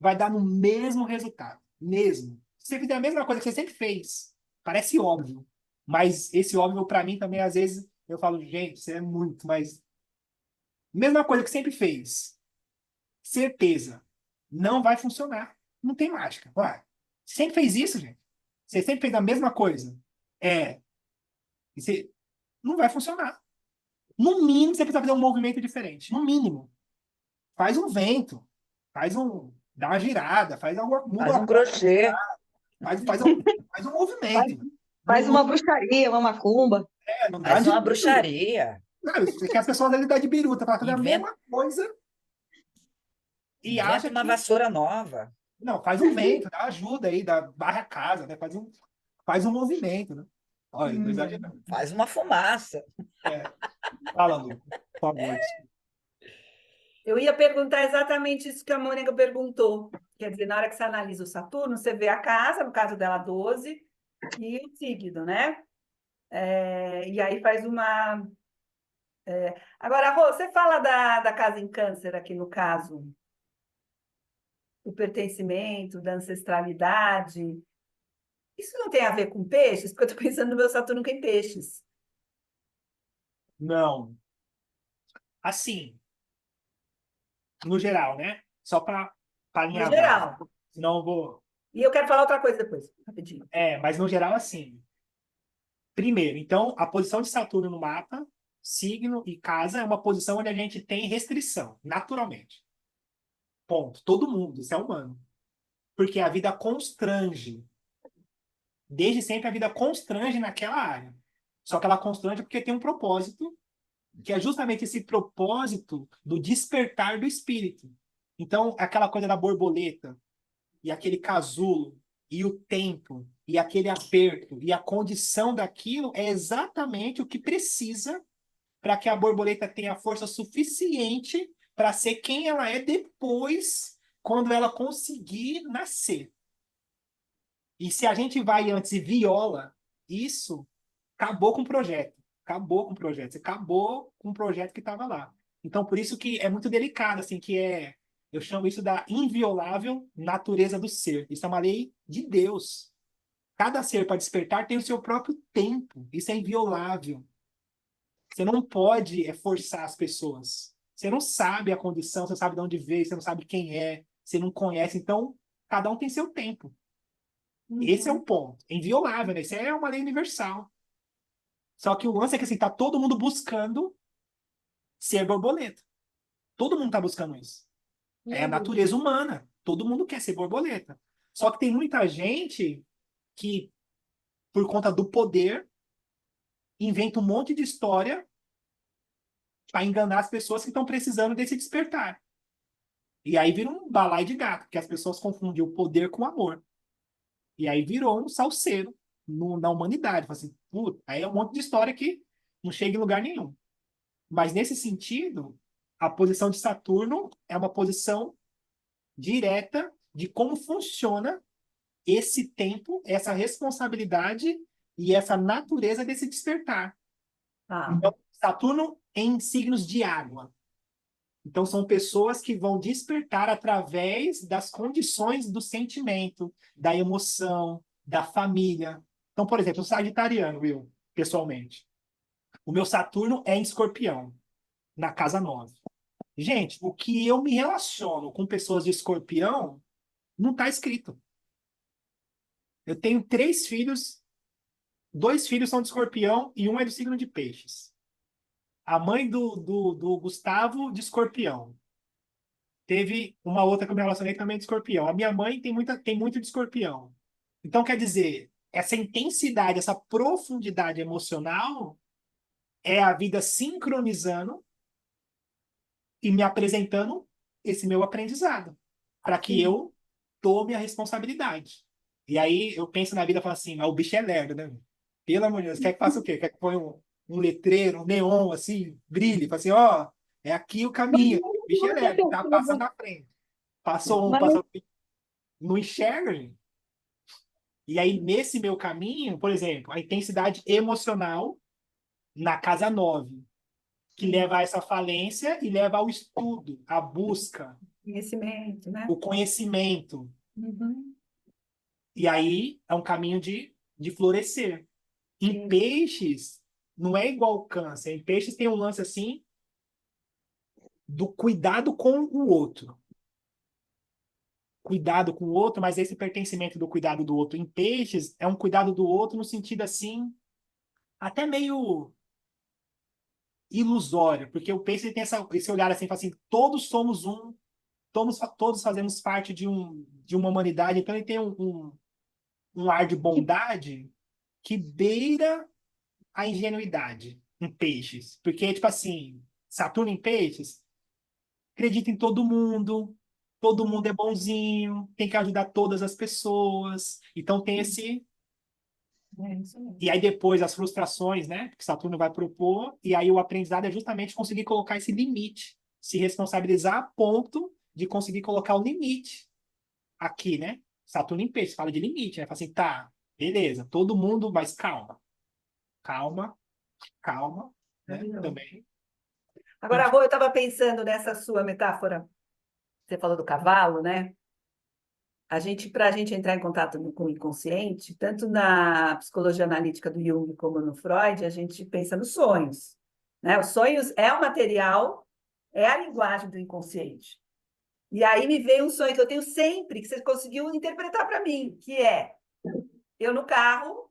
vai dar no mesmo resultado. Mesmo. Se você fizer a mesma coisa que você sempre fez, parece óbvio. Mas esse óbvio, para mim, também, às vezes, eu falo, gente, isso é muito, mas. Mesma coisa que sempre fez. Certeza. Não vai funcionar. Não tem mágica. Ué, sempre fez isso, gente. Você sempre fez a mesma coisa. É. E você, não vai funcionar. No mínimo, você precisa fazer um movimento diferente. No mínimo. Faz um vento. Faz um. Dá uma girada. Faz alguma. Muda Faz uma um coisa. crochê, Faz um Faz, movimento. faz Não, uma bruxaria, uma macumba. não dá faz de uma biruta. bruxaria, Não, você quer as pessoas ali dar de biruta para fazer a inventa, mesma coisa e inventa acha uma que. vassoura nova. Não, faz um vento, dá ajuda aí, dá, varre a casa, né? Faz um movimento, né? Olha, não exagerando. Faz uma fumaça. É, fala, Lu, por favor. Desculpa. Eu ia perguntar exatamente isso que a Mônica perguntou. Quer dizer, na hora que você analisa o Saturno, você vê a casa, no caso dela, 12, e o signo, né? E aí faz uma. Agora, Rô, você fala da casa em Câncer aqui no caso, o pertencimento, da ancestralidade. Isso não tem a ver com peixes? Porque eu estou pensando no meu Saturno que em peixes. Não. Assim, no geral, né? Só para No alinhavar. geral. Senão eu vou. E eu quero falar outra coisa depois, rapidinho. Mas no geral, assim. Primeiro, então, a posição de Saturno no mapa, signo e casa, é uma posição onde a gente tem restrição, naturalmente. Ponto. Todo mundo, isso é humano. Porque a vida constrange. Desde sempre a vida constrange naquela área. Só que ela constrange porque tem um propósito, que é justamente esse propósito do despertar do espírito. Então, aquela coisa da borboleta, e aquele casulo, e o tempo, e aquele aperto, e a condição daquilo é exatamente o que precisa para que a borboleta tenha força suficiente para ser quem ela é depois, quando ela conseguir nascer. E se a gente vai antes e viola isso, acabou com o projeto. Acabou com o projeto. Você acabou com o projeto que estava lá. Então, por isso que é muito delicado, assim, eu chamo isso da inviolável natureza do ser. Isso é uma lei de Deus. Cada ser para despertar tem o seu próprio tempo. Isso é inviolável. Você não pode forçar as pessoas. Você não sabe a condição, você não sabe de onde veio, você não sabe quem é, você não conhece. Então, cada um tem seu tempo. Esse é o ponto. É inviolável, né? Isso é uma lei universal. Só que o lance é que assim, tá todo mundo buscando ser borboleta. Todo mundo tá buscando isso. É a natureza humana. Todo mundo quer ser borboleta. Só que tem muita gente que, por conta do poder, inventa um monte de história para enganar as pessoas que estão precisando desse despertar. E aí vira um balai de gato, porque as pessoas confundem o poder com o amor. E aí virou um salseiro na humanidade. Fala assim, puta, aí é um monte de história que não chega em lugar nenhum. Mas nesse sentido, a posição de Saturno é uma posição direta de como funciona esse tempo, essa responsabilidade e essa natureza desse despertar. Tá. Então, Saturno em signos de água. Então, são pessoas que vão despertar através das condições do sentimento, da emoção, da família. Então, por exemplo, o sagitariano, eu, pessoalmente. O meu Saturno é em Escorpião, na casa 9. Gente, o que eu me relaciono com pessoas de Escorpião não está escrito. Eu tenho 3 filhos, 2 filhos são de Escorpião e um é do signo de Peixes. A mãe do Gustavo, de Escorpião. Teve uma outra que eu me relacionei também de Escorpião. A minha mãe tem muito de Escorpião. Então, quer dizer, essa intensidade, essa profundidade emocional é a vida sincronizando e me apresentando esse meu aprendizado, para que eu tome a responsabilidade. E aí eu penso na vida e falo assim, mas o bicho é lerdo, né? Pelo amor de Deus, quer que faça o quê? Quer que ponha um letreiro, um neon, assim, brilhe? Fala assim, ó, é aqui o caminho. O bicho é lerdo, tá passando na frente. Passou um, Mas, passou outro. Não enxerga, gente. E aí, nesse meu caminho, por exemplo, a intensidade emocional na casa 9. que leva a essa falência e leva ao estudo, à busca, Conhecimento, né? o conhecimento. Uhum. E aí é um caminho de florescer. Em Sim. peixes, não é igual ao câncer. Em peixes tem um lance assim do cuidado com o outro. Cuidado com o outro, mas esse pertencimento do cuidado do outro em peixes é um cuidado do outro no sentido assim, até meio ilusório, porque o peixe ele tem esse olhar assim, fala assim, todos somos um, todos fazemos parte de uma humanidade, então ele tem um ar de bondade que beira a ingenuidade em peixes. Porque, tipo assim, Saturno em peixes acredita em todo mundo é bonzinho, tem que ajudar todas as pessoas. Então tem esse. É isso mesmo. E aí depois as frustrações, né? Que Saturno vai propor, e aí o aprendizado é justamente conseguir colocar esse limite, se responsabilizar a ponto de conseguir colocar o limite aqui, né? Saturno em peixes fala de limite, né? Fala assim, tá, beleza, todo mundo, mas calma, calma, calma, né? Também. Agora, Rô, eu estava pensando nessa sua metáfora. Você falou do cavalo, né? Para a gente entrar em contato com o inconsciente, tanto na psicologia analítica do Jung como no Freud, a gente pensa nos sonhos, né? Os sonhos é o material, é a linguagem do inconsciente. E aí me veio um sonho que eu tenho sempre, que você conseguiu interpretar para mim, que é eu no carro,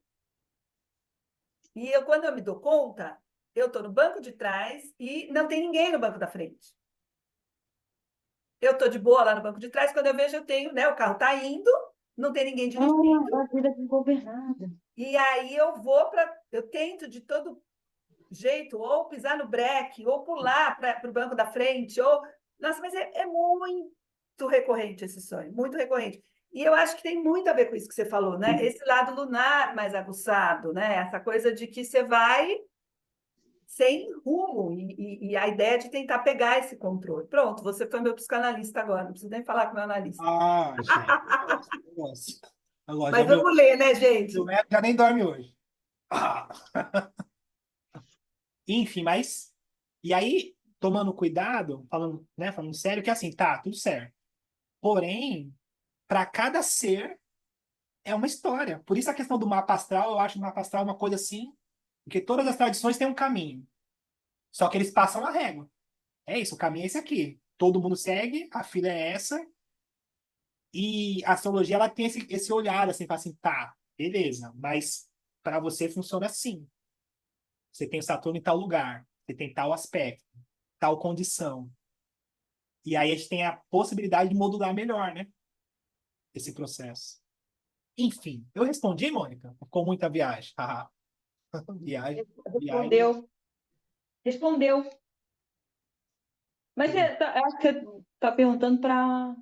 e quando eu me dou conta, eu estou no banco de trás e não tem ninguém no banco da frente. Eu estou de boa lá no banco de trás, quando eu vejo, eu tenho, né? O carro está indo, não tem ninguém dirigindo. A vida desgovernada. E aí eu vou para. Eu tento de todo jeito, ou pisar no breque, ou pular para o banco da frente, ou. Nossa, mas é muito recorrente esse sonho, muito recorrente. E eu acho que tem muito a ver com isso que você falou, né? Esse lado lunar mais aguçado, né? Essa coisa de que você vai sem rumo, e a ideia de tentar pegar esse controle. Pronto, você foi meu psicanalista agora, não preciso nem falar com o meu analista. Ah, gente, eu gosto. Eu gosto. Mas vamos ler, né, gente? Meu neto já nem dorme hoje. Ah. Enfim, mas. E aí, tomando cuidado, falando, né, falando sério, que assim, tá, tudo certo. Porém, para cada ser é uma história. Por isso a questão do mapa astral, eu acho o mapa astral uma coisa assim, porque todas as tradições têm um caminho. Só que eles passam a régua. É isso, o caminho é esse aqui. Todo mundo segue, a fila é essa, e a astrologia ela tem esse olhar assim, fala assim, tá, beleza, mas para você funciona assim. Você tem o Saturno em tal lugar, você tem tal aspecto, tal condição. E aí a gente tem a possibilidade de modular melhor, né? Esse processo. Enfim, eu respondi, Mônica? Com muita viagem. Ah, viagem, viagem. Respondeu. Mas acho que você está perguntando Pra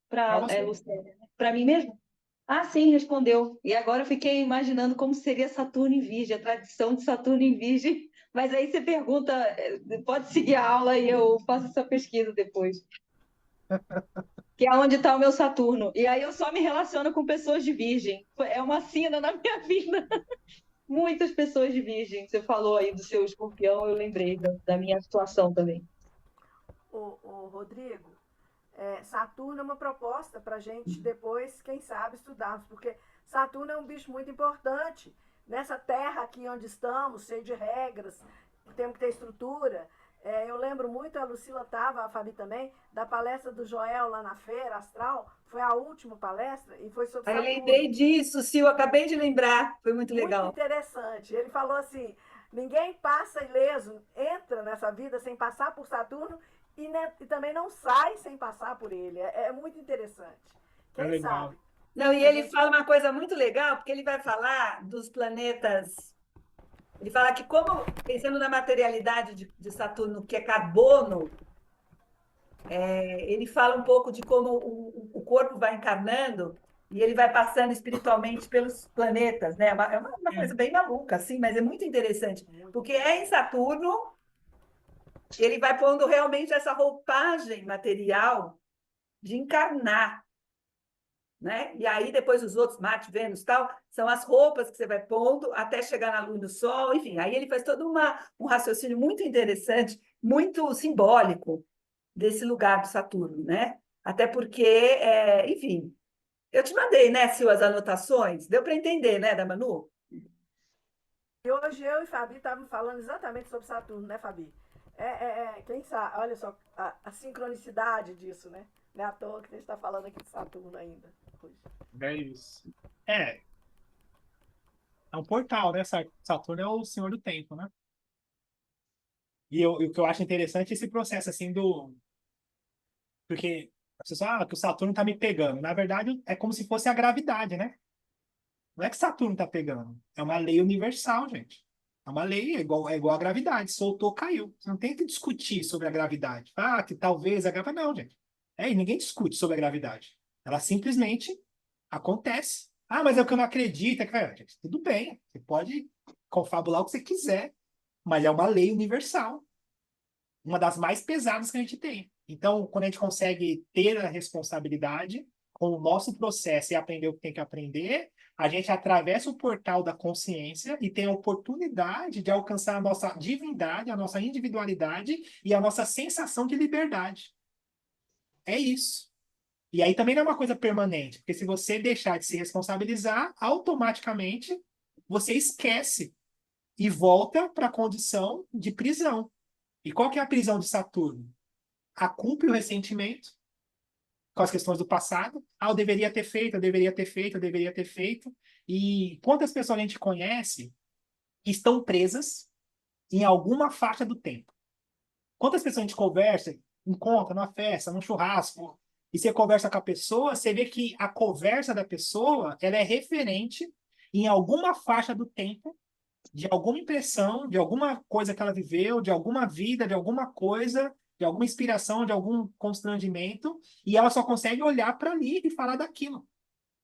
para você. Lucélia, né? Para mim mesmo? Ah, sim, respondeu. E agora eu fiquei imaginando como seria Saturno em Virgem, a tradição de Saturno em Virgem. Mas aí você pergunta, pode seguir a aula e eu faço essa pesquisa depois. Que é onde está o meu Saturno. E aí eu só me relaciono com pessoas de Virgem. É uma sina na minha vida. Muitas pessoas de Virgem. Você falou aí do seu escorpião, eu lembrei da minha situação também. O Rodrigo, Saturno é uma proposta para a gente depois, quem sabe, estudarmos, porque Saturno é um bicho muito importante. Nessa terra aqui onde estamos, cheio de regras, temos que ter estrutura. Eu lembro muito, a Lucila estava, a Fabi também, da palestra do Joel lá na feira astral. Foi a última palestra e foi sobre Eu Saturno. lembrei disso, Sil, acabei de lembrar, foi muito legal. Muito interessante. Ele falou assim: ninguém passa ileso, entra nessa vida sem passar por Saturno e também não sai sem passar por ele. É muito interessante. Quem legal. sabe? Não, e ele fala uma coisa muito legal, porque ele vai falar dos planetas. Ele fala que, como, pensando na materialidade de Saturno, que é carbono, ele fala um pouco de como o corpo vai encarnando e ele vai passando espiritualmente pelos planetas, né? É uma coisa bem maluca, assim, mas é muito interessante, porque em Saturno ele vai pondo realmente essa roupagem material de encarnar. né? E aí depois os outros, Marte, Vênus, tal, são as roupas que você vai pondo até chegar na Lua e no Sol, enfim. Aí ele faz todo um raciocínio muito interessante, muito simbólico desse lugar do Saturno, né? Até porque, enfim, eu te mandei, né, Sil, as anotações, deu para entender, né, da Manu? E hoje eu e Fabi estavam falando exatamente sobre Saturno, né, Fabi? Quem sabe, olha só a sincronicidade disso, né? Não é à toa que a gente está falando aqui de Saturno ainda. Hoje. É isso. É, é um portal, né? Saturno é o senhor do tempo, né? E o que eu acho interessante é esse processo, assim, do... Porque as pessoas, que o Saturno tá me pegando. Na verdade, é como se fosse a gravidade, né? Não é que Saturno tá pegando. É uma lei universal, gente. É uma lei, é igual a gravidade. Soltou, caiu. Você não tem que discutir sobre a gravidade. Que talvez a gravidade... Não, gente. E ninguém discute sobre a gravidade. Ela simplesmente acontece. Mas é o que eu não acredito. Gente, tudo bem. Você pode confabular o que você quiser. Mas é uma lei universal. Uma das mais pesadas que a gente tem. Então, quando a gente consegue ter a responsabilidade com o nosso processo e aprender o que tem que aprender, a gente atravessa o portal da consciência e tem a oportunidade de alcançar a nossa divindade, a nossa individualidade e a nossa sensação de liberdade. É isso. E aí também não é uma coisa permanente, porque se você deixar de se responsabilizar, automaticamente você esquece e volta para a condição de prisão. E qual que é a prisão de Saturno? A culpa e o ressentimento com as questões do passado. Eu deveria ter feito, eu deveria ter feito, eu deveria ter feito. E quantas pessoas a gente conhece que estão presas em alguma faixa do tempo? Quantas pessoas a gente conversa, encontra numa festa, num churrasco, e você conversa com a pessoa, você vê que a conversa da pessoa ela é referente em alguma faixa do tempo, de alguma impressão, de alguma coisa que ela viveu, de alguma vida, de alguma coisa, de alguma inspiração, de algum constrangimento, e ela só consegue olhar para ali e falar daquilo.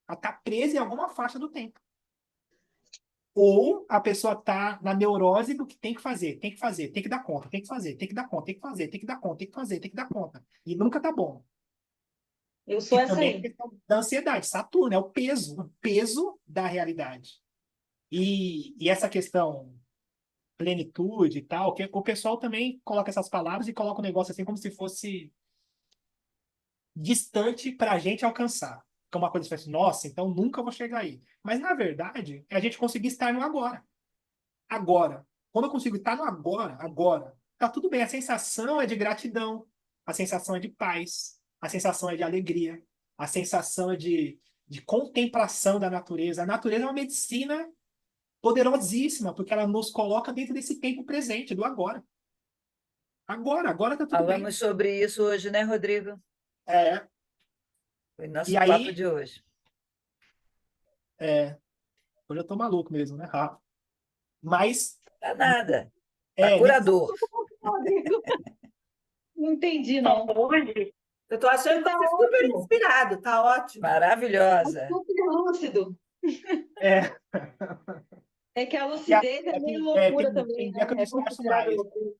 Ela está presa em alguma faixa do tempo. Ou a pessoa está na neurose do que tem que fazer, tem que fazer, tem que dar conta, tem que fazer, tem que dar conta, tem que fazer, tem que dar conta, tem que fazer, tem que dar conta. E nunca tá bom. Eu sou Que essa também é a aí. questão da ansiedade. Saturno é o peso da realidade. E essa questão plenitude e tal, que o pessoal também coloca essas palavras e coloca o negócio assim como se fosse distante para a gente alcançar. Que é uma coisa que você fala assim, nossa, então nunca vou chegar aí. Mas, na verdade, é a gente conseguir estar no agora. Agora. Quando eu consigo estar no agora, tá tudo bem. A sensação é de gratidão, a sensação é de paz, a sensação é de alegria, a sensação é de contemplação da natureza. A natureza é uma medicina poderosíssima, porque ela nos coloca dentro desse tempo presente, do agora. Agora tá tudo bem. Falamos sobre isso hoje, né, Rodrigo? É, Foi e nosso papo aí, de hoje. hoje eu tô maluco mesmo, né, Rafa? Mas, Tá nada. Tá é, nesse curador. Não entendi, não. Hoje, Eu estou achando Tá você super ótimo. inspirado, tá ótimo. Maravilhosa. Super lúcido. é, É que a e a- lucidez é é meio que, loucura tem, também, tem dia que eu né? É distorço considerado mais. loucura.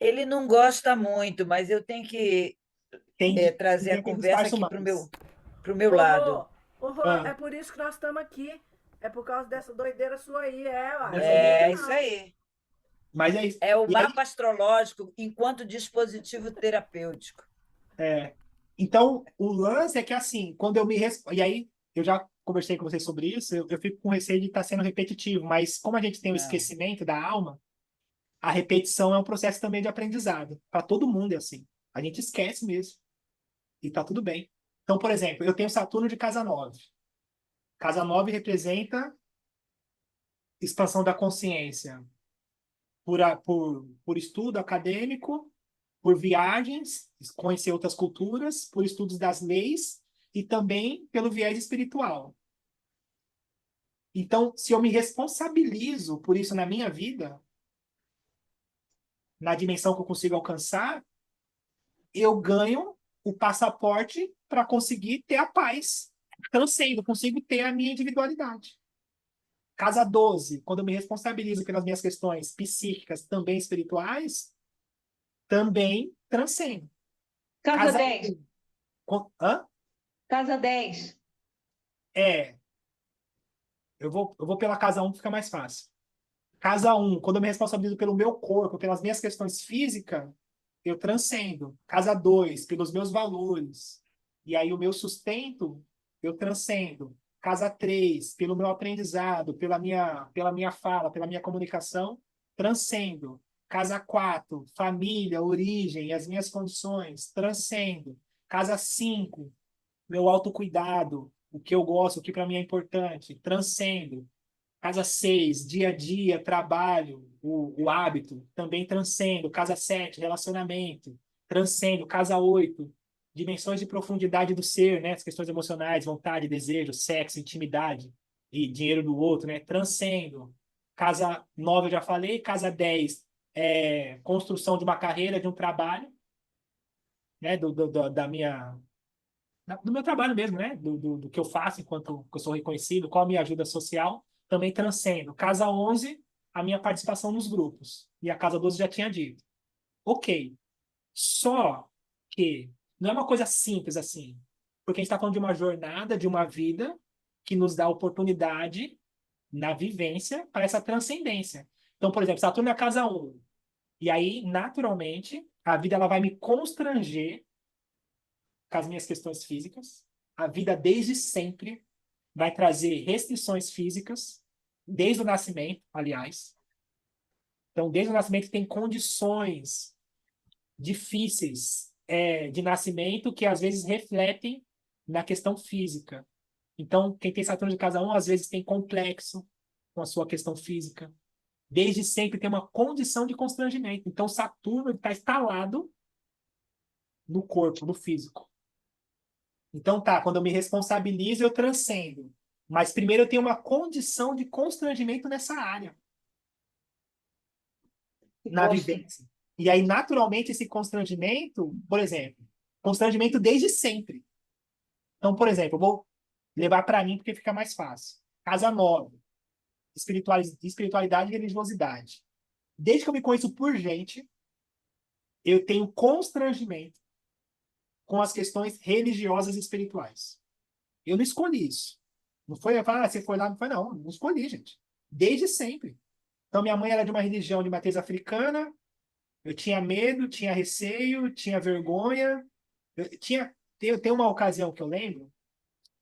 Ele não gosta muito, mas eu tenho que Tem trazer a dia que eu conversa distorço aqui para mais. o meu Ô, lado. Rô, é Ah, por isso que nós estamos aqui. É por causa dessa doideira sua aí, uai. dessa Não brinca, É isso não. aí. mas é isso. É o E aí, mapa astrológico enquanto dispositivo terapêutico. é, então, o lance é que, assim, quando eu me... E aí, eu já conversei com vocês sobre isso, eu fico com receio de estar sendo repetitivo, mas como a gente tem o Não. esquecimento da alma, a repetição é um processo também de aprendizado. Para todo mundo é assim. A gente esquece mesmo. E tá tudo bem. Então, por exemplo, eu tenho Saturno de casa 9. Casa 9 representa expansão da consciência por estudo acadêmico, por viagens, conhecer outras culturas, por estudos das leis e também pelo viés espiritual. Então, se eu me responsabilizo por isso na minha vida, na dimensão que eu consigo alcançar, eu ganho o passaporte para conseguir ter a paz. Transcendo, consigo ter a minha individualidade. Casa 12, quando eu me responsabilizo pelas minhas questões psíquicas, também espirituais, também transcendo. Casa Casa 10. 1, hã? Casa 10. É, eu vou pela casa um que fica mais fácil. Casa um, quando eu me responsabilizo pelo meu corpo, pelas minhas questões físicas, eu transcendo. Casa 2, pelos meus valores. E aí o meu sustento, eu transcendo. Casa 3, pelo meu aprendizado, pela minha fala, pela minha comunicação, transcendo. Casa 4, família, origem, as minhas condições, transcendo. Casa 5, meu autocuidado, o que eu gosto, o que para mim é importante, transcendo. Casa 6, dia a dia, trabalho, o hábito, também transcendo. Casa 7, relacionamento, transcendo. Casa 8, dimensões de profundidade do ser, né? As questões emocionais, vontade, desejo, sexo, intimidade e dinheiro do outro, né? Transcendo. Casa 9, eu já falei. Casa 10, construção de uma carreira, de um trabalho, né? Do meu trabalho mesmo, né? Do que eu faço enquanto que eu sou reconhecido, qual a minha ajuda social, também transcendo. Casa 11, a minha participação nos grupos. E a casa 12 já tinha dito. Ok. Só que não é uma coisa simples assim. Porque a gente está falando de uma jornada, de uma vida que nos dá oportunidade na vivência para essa transcendência. Então, por exemplo, Saturno é a casa 1. E aí, naturalmente, a vida ela vai me constranger com as minhas questões físicas. A vida desde sempre vai trazer restrições físicas, desde o nascimento, aliás. Então, desde o nascimento tem condições difíceis de nascimento que às vezes refletem na questão física. Então, quem tem Saturno de casa 1, às vezes tem complexo com a sua questão física. Desde sempre tem uma condição de constrangimento. Então, Saturno está instalado no corpo, no físico. Então tá, quando eu me responsabilizo, eu transcendo. Mas primeiro eu tenho uma condição de constrangimento nessa área, na Gosto. vivência. E aí, naturalmente, esse constrangimento, por exemplo, constrangimento desde sempre. Então, por exemplo, eu vou levar para mim porque fica mais fácil. Casa 9, espiritualidade e religiosidade. Desde que eu me conheço por gente, eu tenho constrangimento com as questões religiosas e espirituais. Eu não escolhi isso. Não foi, você foi lá, não foi, não. Não escolhi, gente. Desde sempre. Então, minha mãe era de uma religião de matriz africana, eu tinha medo, tinha receio, tinha vergonha. Tem uma ocasião que eu lembro,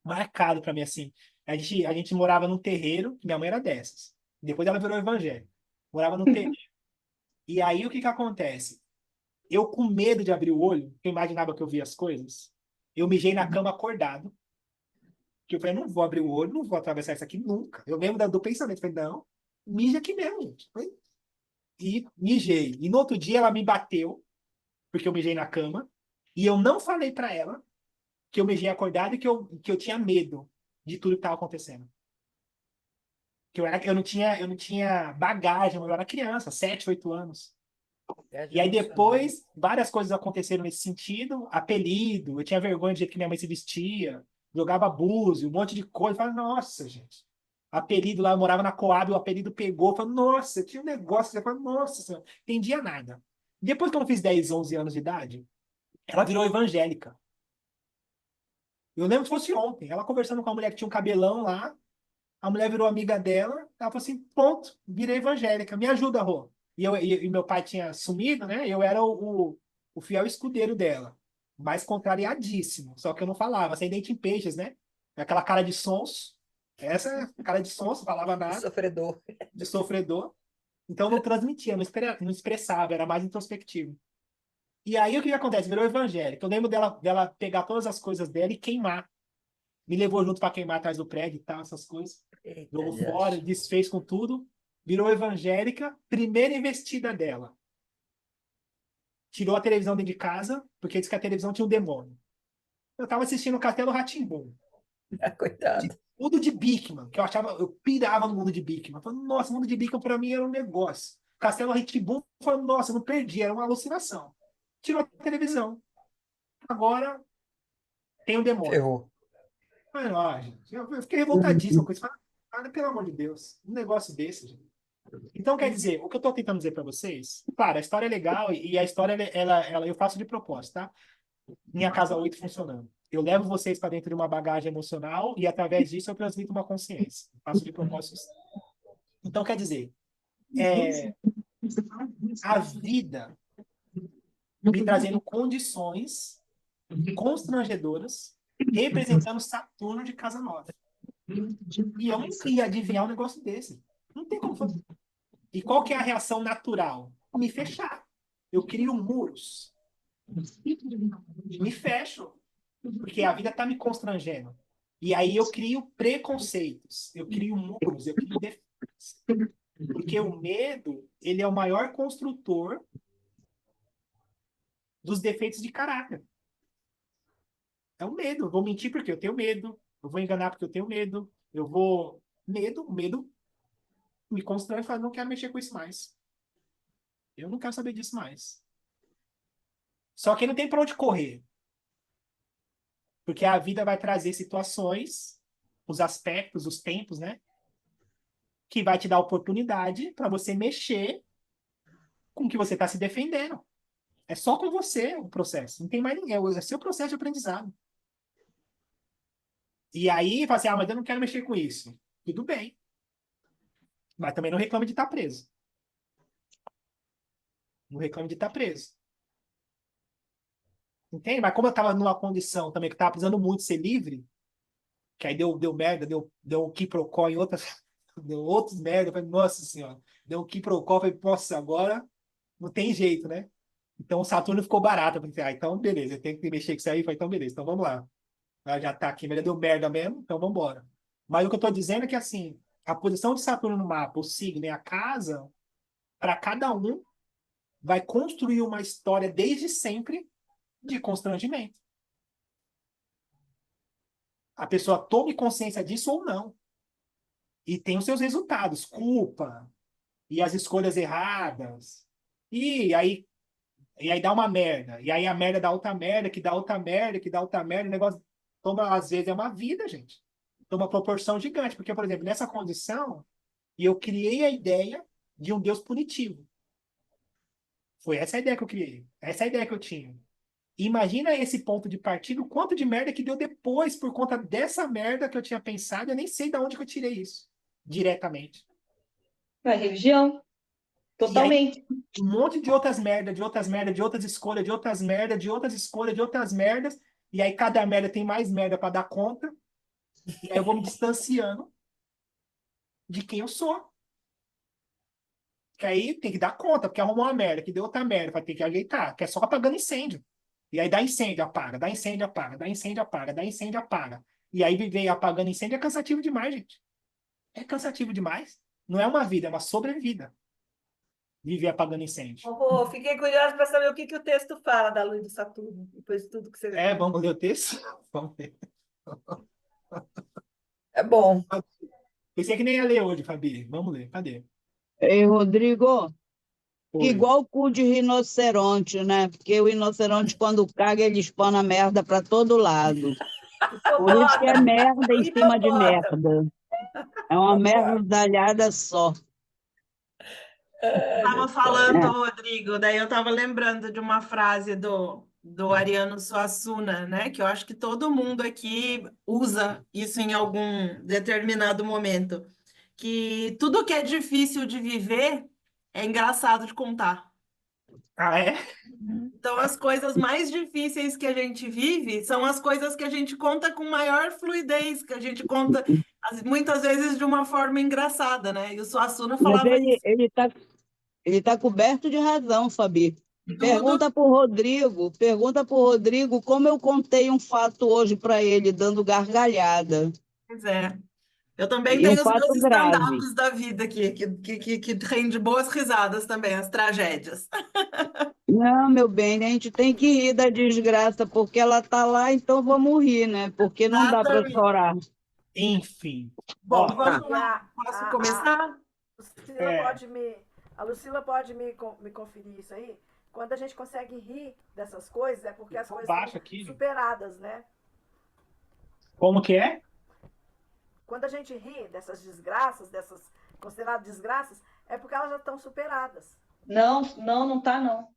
marcado para mim assim. A gente morava num terreiro, minha mãe era dessas. Depois ela virou evangélica. Morava no terreiro. E aí o que que acontece? Eu com medo de abrir o olho, porque eu imaginava que eu via as coisas, eu mijei na cama acordado. Que eu falei, não vou abrir o olho, não vou atravessar isso aqui nunca. Eu lembro do pensamento, falei, não, mija aqui mesmo, gente. E mijei. E no outro dia ela me bateu, porque eu mijei na cama, e eu não falei para ela que eu mijei acordado e que eu tinha medo de tudo que estava acontecendo. Eu não tinha bagagem, eu era criança, 7, 8 anos. Viagem E aí emocional. depois, várias coisas aconteceram nesse sentido, apelido, eu tinha vergonha do jeito que minha mãe se vestia, jogava búzio, um monte de coisa. Eu falei, nossa, gente. Apelido lá, eu morava na Coab, o apelido pegou. Eu falei, nossa, tinha um negócio. Eu falei, nossa senhora, entendia nada. Depois que eu fiz 10, 11 anos de idade, ela virou evangélica. Eu lembro que fosse ontem, ela conversando com a mulher que tinha um cabelão lá, a mulher virou amiga dela, ela falou assim, pronto, virei evangélica, me ajuda, Rô. E meu pai tinha sumido, né? Eu era o fiel escudeiro dela, mas contrariadíssimo, só que eu não falava, sem dente em peixes, né? Aquela cara de sonso, essa cara de sonso, falava O nada, sofredor. de sofredor, então não transmitia, não expressava, era mais introspectivo. E aí o que que acontece? Virou evangélica. Eu lembro dela pegar todas as coisas dela e queimar. Me levou junto para queimar atrás do prédio e tal, essas coisas. Eita, Jogou já. fora, desfez com tudo. Virou evangélica. Primeira investida dela. Tirou a televisão dentro de casa, porque disse que a televisão tinha um demônio. Eu tava assistindo o Castelo rá tim Coitado. Mundo de Bikman, que eu achava, eu pirava no mundo de Bikman. Eu falei, nossa, o mundo de Bikman para mim era um negócio. Castelo rá tim falei, nossa, eu não perdi, era uma alucinação. Tirou a televisão. Agora tem um demônio. Ferrou. Mas, ó, gente, eu fiquei revoltadíssimo com isso. Falei, pelo amor de Deus, um negócio desse, gente. Então, quer dizer, o que eu estou tentando dizer para vocês, claro, a história é legal e a história, eu faço de propósito, tá? minha casa 8 funcionando. Eu levo vocês para dentro de uma bagagem emocional e, através disso, eu transmito uma consciência. Faço de propósito. Então, quer dizer, a vida me trazendo condições constrangedoras, representando Saturno de casa 9. E eu não ia adivinhar um negócio desse. Não tem como fazer. E qual que é a reação natural? Me fechar. Eu crio muros. Me fecho. Porque a vida está me constrangendo. E aí eu crio preconceitos. Eu crio muros. Eu crio defesas. Porque o medo, ele é o maior construtor dos defeitos de caráter. É o medo. Eu vou mentir porque eu tenho medo. Eu vou enganar porque eu tenho medo. Eu vou... O medo me constrange e fala, não quero mexer com isso mais. Eu não quero saber disso mais. Só que não tem para onde correr. Porque a vida vai trazer situações, os aspectos, os tempos, né? Que vai te dar oportunidade para você mexer com o que você está se defendendo. É só com você o processo. Não tem mais ninguém. É seu processo de aprendizado. E aí, fala assim, mas eu não quero mexer com isso. Tudo bem. Mas também não reclame de estar preso. Não reclame de estar preso. Entende? Mas como eu estava numa condição também que estava precisando muito ser livre, que aí deu merda, deu um quiprocó em outras, deu outros merda, eu falei, nossa senhora, deu um quiprocó, eu falei, nossa, agora não tem jeito, né? Então o Saturno ficou barato, eu falei, então beleza, eu tenho que mexer com isso aí, eu falei, então beleza, então vamos lá. Ela já tá aqui, mas já deu merda mesmo, então vamos embora. Mas o que eu tô dizendo é que, assim, a posição de Saturno no mapa, o signo e a casa, para cada um, vai construir uma história desde sempre de constrangimento. A pessoa tome consciência disso ou não. E tem os seus resultados, culpa, e as escolhas erradas. E aí dá uma merda. E aí a merda dá outra merda, que dá outra merda, que dá outra merda. O negócio toma, às vezes, é uma vida, gente. Toma uma proporção gigante. Porque, por exemplo, nessa condição, eu criei a ideia de um Deus punitivo. Foi essa a ideia que eu criei. Essa é a ideia que eu tinha. Imagina esse ponto de partida, o quanto de merda que deu depois por conta dessa merda que eu tinha pensado. Eu nem sei de onde que eu tirei isso diretamente. É religião, E aí, totalmente. um monte de outras merdas, de outras merdas, de outras escolhas, de outras merdas, de outras escolhas, de outras merdas. E aí cada merda tem mais merda para dar conta. E aí eu vou me distanciando de quem eu sou. Que aí tem que dar conta, porque arrumou uma merda, que deu outra merda, vai ter que ajeitar, que é só apagando incêndio. E aí dá incêndio, apaga, dá incêndio, apaga, dá incêndio, apaga, dá incêndio, apaga. E aí viver apagando incêndio é cansativo demais, gente. É cansativo demais. Não é uma vida, é uma sobrevida. Viver apagando incêndio. Fiquei curiosa para saber o que o texto fala da luz do Saturno, depois de tudo que você... Vamos ler o texto? Vamos ler. É bom. Pensei que nem ia ler hoje, Fabi. Vamos ler. Cadê? Ei, Rodrigo, que Oi. igual o cu de rinoceronte, né? Porque o rinoceronte, quando caga, ele espana merda para todo lado. Por isso que é merda em cima de merda. É uma merdalhada só. Estava falando, Rodrigo, daí eu estava lembrando de uma frase do Ariano Suassuna, né? Que eu acho que todo mundo aqui usa isso em algum determinado momento. Que tudo que é difícil de viver é engraçado de contar. Ah, é? Então, as coisas mais difíceis que a gente vive são as coisas que a gente conta com maior fluidez, que a gente conta muitas vezes de uma forma engraçada, né? E o Suassuna Mas falava isso. ele tá coberto de razão, Fabi. Tudo, Pergunta para o Rodrigo como eu contei um fato hoje para ele, dando gargalhada. pois é. Eu também E um tenho os meus fato grave. stand-ups da vida aqui, que rende boas risadas também, as tragédias. Não, meu bem, a gente tem que rir da desgraça, porque ela tá lá, então vamos rir, né? Porque não dá para Exatamente. chorar. Enfim. Bom, Ó, vamos E lá. Posso começar? Lucila É. a Lucila pode me conferir isso aí? Quando a gente consegue rir dessas coisas, é porque as coisas Baixa são aqui, gente. superadas, né? Como que é? Quando a gente ri dessas desgraças, dessas consideradas desgraças, é porque elas já estão superadas. Não tá, não.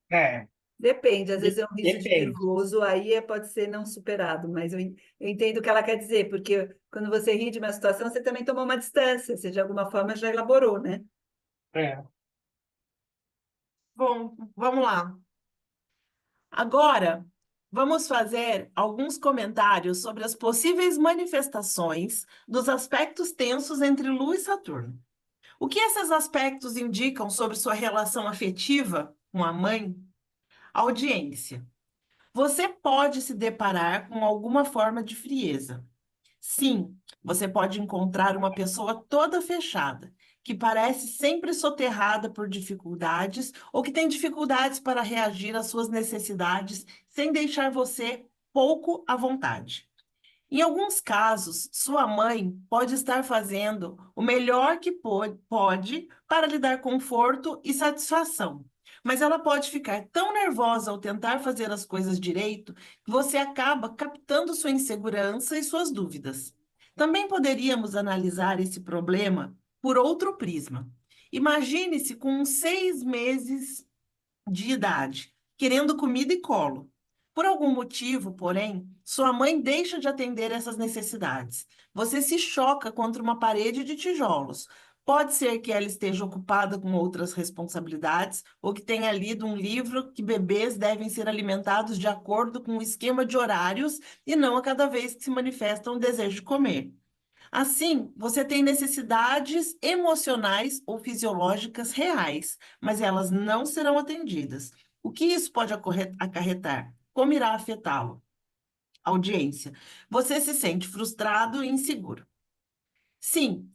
É. Depende, às vezes é um riso de Depende. nervoso, aí pode ser não superado, mas eu entendo o que ela quer dizer, porque quando você ri de uma situação, você também tomou uma distância, você de alguma forma já elaborou, né? É. Bom, vamos lá. Agora, vamos fazer alguns comentários sobre as possíveis manifestações dos aspectos tensos entre Lua e Saturno. O que esses aspectos indicam sobre sua relação afetiva com a mãe? Audiência. Você pode se deparar com alguma forma de frieza. Sim, você pode encontrar uma pessoa toda fechada, que parece sempre soterrada por dificuldades ou que tem dificuldades para reagir às suas necessidades sem deixar você pouco à vontade. Em alguns casos, sua mãe pode estar fazendo o melhor que pode para lhe dar conforto e satisfação, mas ela pode ficar tão nervosa ao tentar fazer as coisas direito que você acaba captando sua insegurança e suas dúvidas. Também poderíamos analisar esse problema por outro prisma. Imagine-se com uns 6 meses de idade, querendo comida e colo. Por algum motivo, porém, sua mãe deixa de atender essas necessidades. Você se choca contra uma parede de tijolos. Pode ser que ela esteja ocupada com outras responsabilidades ou que tenha lido um livro que bebês devem ser alimentados de acordo com o esquema de horários e não a cada vez que se manifesta um desejo de comer. Assim, você tem necessidades emocionais ou fisiológicas reais, mas elas não serão atendidas. O que isso pode acarretar? Como irá afetá-lo? Audiência. Você se sente frustrado e inseguro. Sim,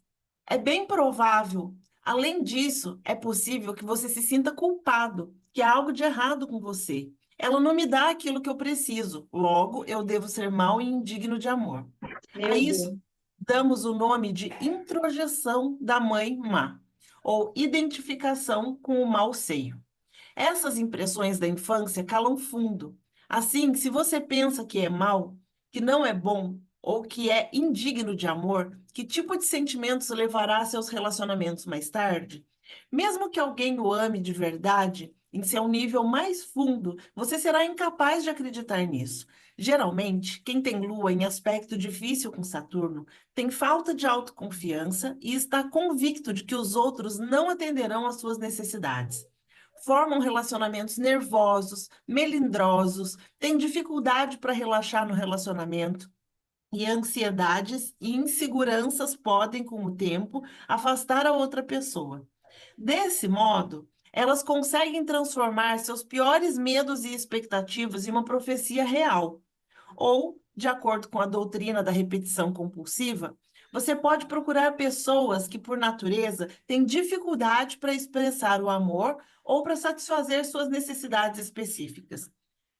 é bem provável. Além disso, é possível que você se sinta culpado, que há algo de errado com você. Ela não me dá aquilo que eu preciso, logo eu devo ser mau e indigno de amor. A Meu isso Deus. damos o nome de introjeção da mãe má, ou identificação com o mau seio. Essas impressões da infância calam fundo. Assim, se você pensa que é mal, que não é bom ou que é indigno de amor, que tipo de sentimentos levará a seus relacionamentos mais tarde? Mesmo que alguém o ame de verdade, em seu nível mais fundo, você será incapaz de acreditar nisso. Geralmente, quem tem Lua em aspecto difícil com Saturno tem falta de autoconfiança e está convicto de que os outros não atenderão às suas necessidades. Formam relacionamentos nervosos, melindrosos, têm dificuldade para relaxar no relacionamento, e ansiedades e inseguranças podem, com o tempo, afastar a outra pessoa. Desse modo, elas conseguem transformar seus piores medos e expectativas em uma profecia real. Ou, de acordo com a doutrina da repetição compulsiva, você pode procurar pessoas que, por natureza, têm dificuldade para expressar o amor ou para satisfazer suas necessidades específicas.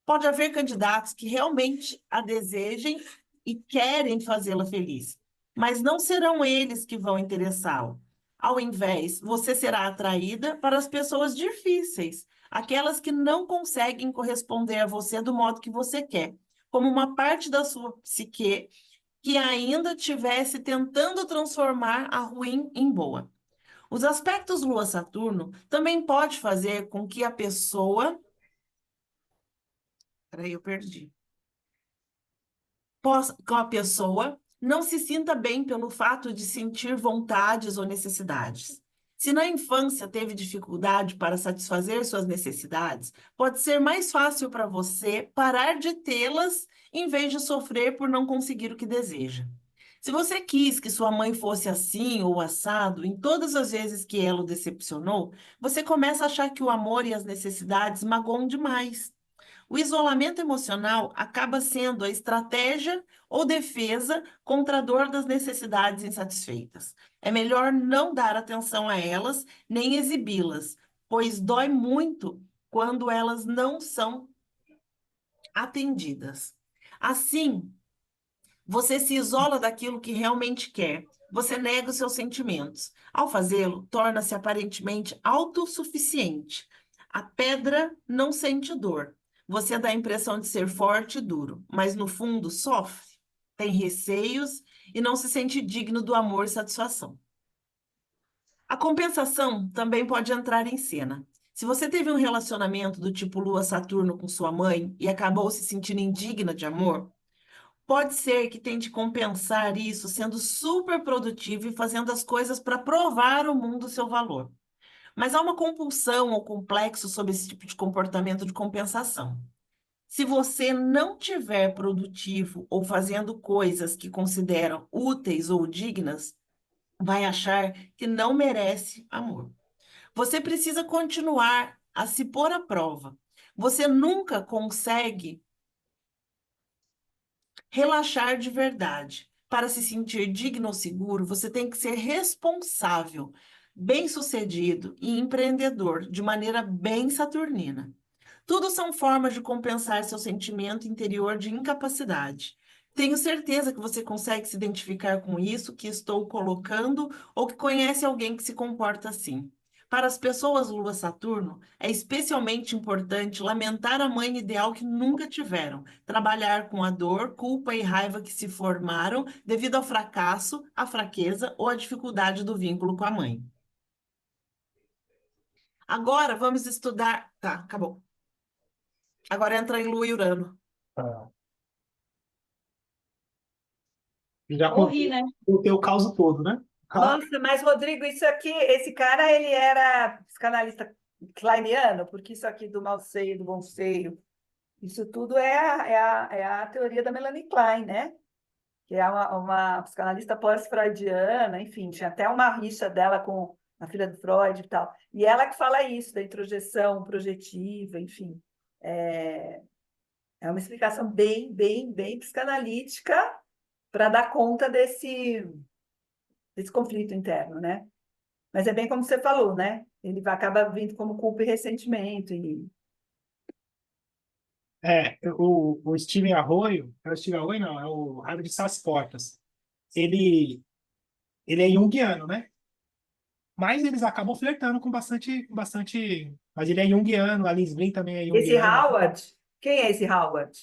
Pode haver candidatos que realmente a desejem e querem fazê-la feliz, mas não serão eles que vão interessá-lo. Ao invés, você será atraída para as pessoas difíceis, aquelas que não conseguem corresponder a você do modo que você quer, como uma parte da sua psique que ainda estivesse tentando transformar a ruim em boa. Os aspectos Lua-Saturno também pode fazer com que a pessoa... Peraí, eu perdi. Com a pessoa não se sinta bem pelo fato de sentir vontades ou necessidades. Se na infância teve dificuldade para satisfazer suas necessidades, pode ser mais fácil para você parar de tê-las em vez de sofrer por não conseguir o que deseja. Se você quis que sua mãe fosse assim ou assado em todas as vezes que ela o decepcionou, você começa a achar que o amor e as necessidades magoam demais. O isolamento emocional acaba sendo a estratégia ou defesa contra a dor das necessidades insatisfeitas. É melhor não dar atenção a elas nem exibi-las, pois dói muito quando elas não são atendidas. Assim, você se isola daquilo que realmente quer. Você nega os seus sentimentos. Ao fazê-lo, torna-se aparentemente autossuficiente. A pedra não sente dor. Você dá a impressão de ser forte e duro, mas no fundo sofre, tem receios e não se sente digno do amor e satisfação. A compensação também pode entrar em cena. Se você teve um relacionamento do tipo Lua-Saturno com sua mãe e acabou se sentindo indigna de amor, pode ser que tente compensar isso sendo super produtivo e fazendo as coisas para provar ao mundo o seu valor. Mas há uma compulsão ou complexo sobre esse tipo de comportamento de compensação. Se você não tiver produtivo ou fazendo coisas que consideram úteis ou dignas, vai achar que não merece amor. Você precisa continuar a se pôr à prova. Você nunca consegue relaxar de verdade. Para se sentir digno ou seguro, você tem que ser responsável, bem-sucedido e empreendedor de maneira bem saturnina. Tudo são formas de compensar seu sentimento interior de incapacidade. Tenho certeza que você consegue se identificar com isso que estou colocando ou que conhece alguém que se comporta assim. Para as pessoas Lua-Saturno, é especialmente importante lamentar a mãe ideal que nunca tiveram, trabalhar com a dor, culpa e raiva que se formaram devido ao fracasso, à fraqueza ou à dificuldade do vínculo com a mãe. Agora vamos estudar. Tá, acabou. Agora entra em Lua e Urano. Ah, já Morri, né? contei o caos todo, né? Nossa, mas Rodrigo, isso aqui, esse cara, ele era psicanalista kleiniano, porque isso aqui do mau seio, do bom seio, isso tudo é a teoria da Melanie Klein, né? Que é uma psicanalista pós-freudiana, enfim, tinha até uma rixa dela com a filha do Freud e tal. E ela que fala isso, da introjeção projetiva, enfim. É uma explicação bem psicanalítica para dar conta desse conflito interno, né? Mas é bem como você falou, né? Ele acaba vindo como culpa e ressentimento. O Steven Arroyo, é o Steven Arroyo, não, é o Raio de Sás Portas. Ele, ele é junguiano, né? Mas eles acabam flertando com bastante. Mas ele é junguiano, a Liz Blin também é Esse junguiana. Howard, quem é esse Howard?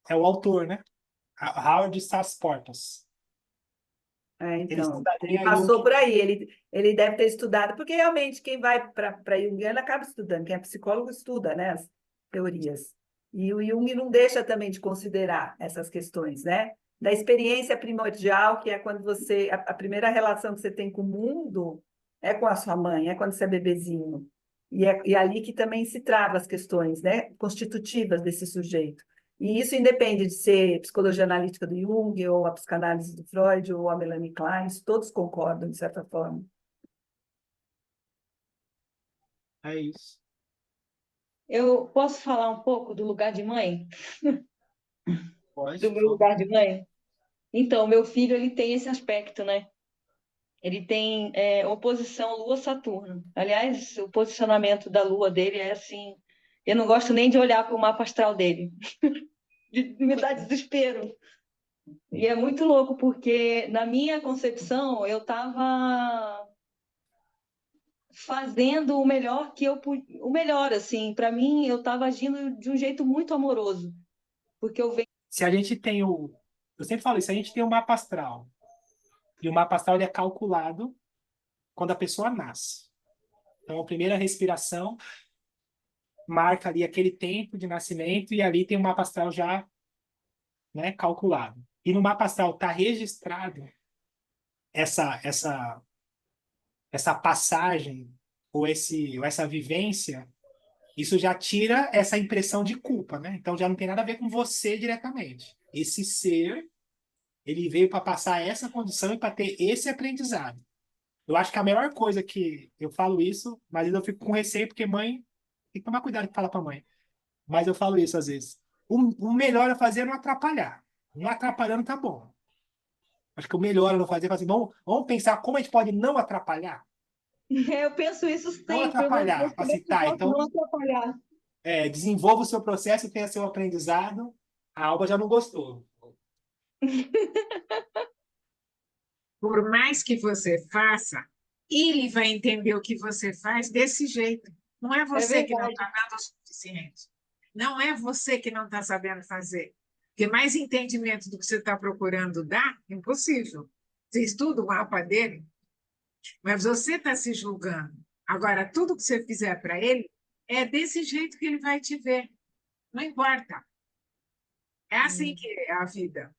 É o autor, né? Howard Sás Portas. Ele Então, ele estudaria passou Jung. por aí, ele deve ter estudado, porque realmente quem vai para Jungiano acaba estudando, quem é psicólogo estuda, né, as teorias. E o Jung não deixa também de considerar essas questões, né? Da experiência primordial, que é quando a primeira relação que você tem com o mundo é com a sua mãe, é quando você é bebezinho. E é ali que também se trava as questões, né, constitutivas desse sujeito. E isso independe de ser psicologia analítica do Jung, ou a psicanálise do Freud, ou a Melanie Klein, todos concordam, de certa forma. É isso. Eu posso falar um pouco do lugar de mãe? Pode. Do meu lugar de mãe? Então, meu filho, ele tem esse aspecto, né? Ele tem oposição Lua-Saturno. Aliás, o posicionamento da Lua dele é assim... Eu não gosto nem de olhar para o mapa astral dele. Me dá desespero. E é muito louco, porque na minha concepção, eu estava fazendo o melhor que eu pude, o melhor, assim, para mim, eu estava agindo de um jeito muito amoroso, porque eu venho. Se a gente tem o. Eu sempre falo isso, a gente tem o mapa astral. E o mapa astral ele é calculado quando a pessoa nasce. Então, a primeira respiração marca ali aquele tempo de nascimento e ali tem o mapa astral já, né, calculado. E no mapa astral está registrado essa essa passagem ou essa vivência, isso já tira essa impressão de culpa, né? Então já não tem nada a ver com você diretamente. Esse ser, ele veio para passar essa condição e para ter esse aprendizado. Eu acho que a melhor coisa que eu falo isso, mas eu fico com receio porque mãe tem que tomar cuidado com falar para mãe. Mas eu falo isso às vezes. O melhor a fazer é não atrapalhar. Não atrapalhando tá bom. Acho que o melhor a não fazer é falar assim, vamos pensar como a gente pode não atrapalhar. Eu penso isso Não sempre, atrapalhar. como é Assim, que eu tá, posso não então atrapalhar? desenvolva o seu processo e tenha seu aprendizado. A Alba já não gostou. Por mais que você faça, ele vai entender o que você faz desse jeito. Não é É você que não verdade. está dando o suficiente. Não é você que não está sabendo fazer. Porque mais entendimento do que você está procurando dar, impossível. Você estuda o mapa dele, mas você está se julgando. Agora, tudo que você fizer para ele, é desse jeito que ele vai te ver. Não importa. É assim que é a vida.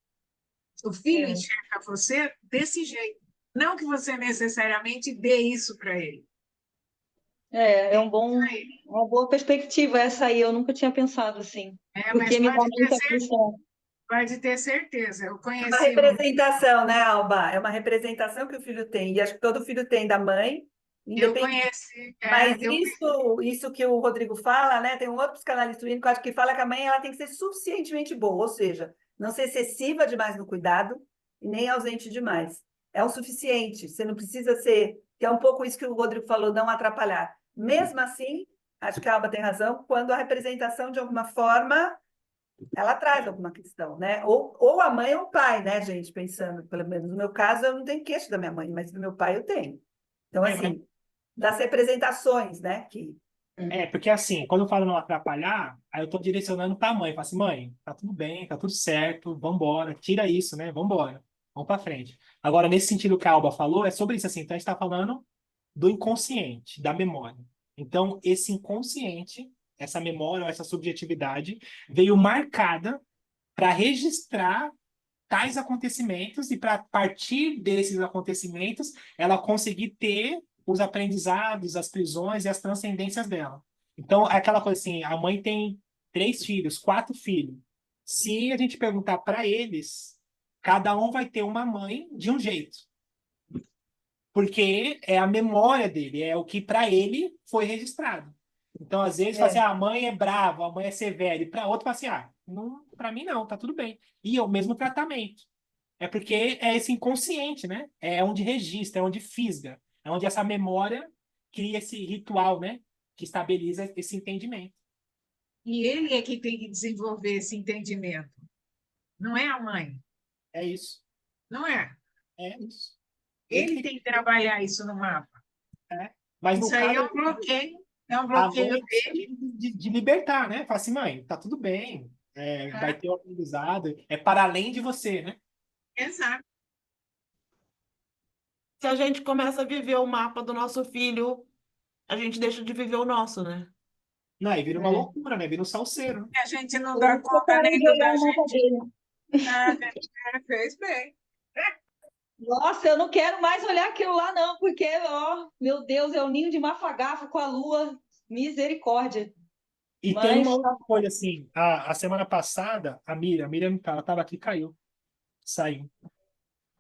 O filho É, enxerga você desse jeito. Não que você necessariamente dê isso para ele. é uma boa perspectiva essa aí, eu nunca tinha pensado assim, É, mas porque me dá muita aflição. pode ter certeza. Eu É uma conheci um. representação, né, Alba? É uma representação que o filho tem. E acho que todo filho tem da mãe, Eu independente. conheci. Mas isso que o Rodrigo fala, né? Tem um outro psicanalista clínico, acho que fala que a mãe ela tem que ser suficientemente boa, ou seja, não ser excessiva demais no cuidado e nem ausente demais. É o suficiente. Você não precisa ser, que é um pouco isso que o Rodrigo falou, não atrapalhar. Mesmo assim, acho que a Alba tem razão, quando a representação de alguma forma ela traz alguma questão, né? Ou a mãe ou o pai, né, gente? Pensando, pelo menos no meu caso, eu não tenho queixo da minha mãe, mas do meu pai eu tenho. Então, Mas assim, das representações, né? Que porque assim, quando eu falo não atrapalhar, aí eu tô direcionando pra mãe. Falo assim, mãe, tá tudo bem, tá tudo certo, vambora, tira isso, né? Vambora, vamos pra frente. Agora, nesse sentido que a Alba falou, é sobre isso, assim, então a gente tá falando do inconsciente, da memória. Então, esse inconsciente, essa memória, essa subjetividade, veio marcada para registrar tais acontecimentos e para partir desses acontecimentos ela conseguir ter os aprendizados, as prisões e as transcendências dela. Então, é aquela coisa assim, a mãe tem 3 filhos, 4 filhos. Se a gente perguntar para eles, cada um vai ter uma mãe de um jeito, porque é a memória dele, é o que para ele foi registrado. Então, às vezes, fala assim, é, ah, a mãe é brava, a mãe é severa, e para outro fala assim, ah, não, para mim não, tá tudo bem. E é o mesmo tratamento. É porque é esse inconsciente, né? É onde registra, é onde fisga, é onde essa memória cria esse ritual, né? Que estabiliza esse entendimento. E ele é que tem que desenvolver esse entendimento. Não é a mãe. É isso. Não é. É isso. Ele Ele tem tem que que trabalhar isso no mapa. é. Mas no Isso aí é caso, um bloqueio. É um a bloqueio mãe dele. de libertar, né? Fala assim, mãe, tá tudo bem. É, vai Né? ter o aprendizado. É para além de você, né? Exato. Se a gente começa a viver o mapa do nosso filho, a gente deixa de viver o nosso, né? Não, aí vira uma É. loucura, né? Vira um salseiro. Né? A gente não Por dá isso que eu conta parei nem de do olhar da o mapa gente. dele. Ah, fez bem. Nossa, eu não quero mais olhar aquilo lá, não, porque, ó, meu Deus, é o ninho de mafagafa com a lua. Misericórdia. E tem uma Mas outra coisa, assim, a semana passada, a Miriam, ela estava aqui, caiu, saiu.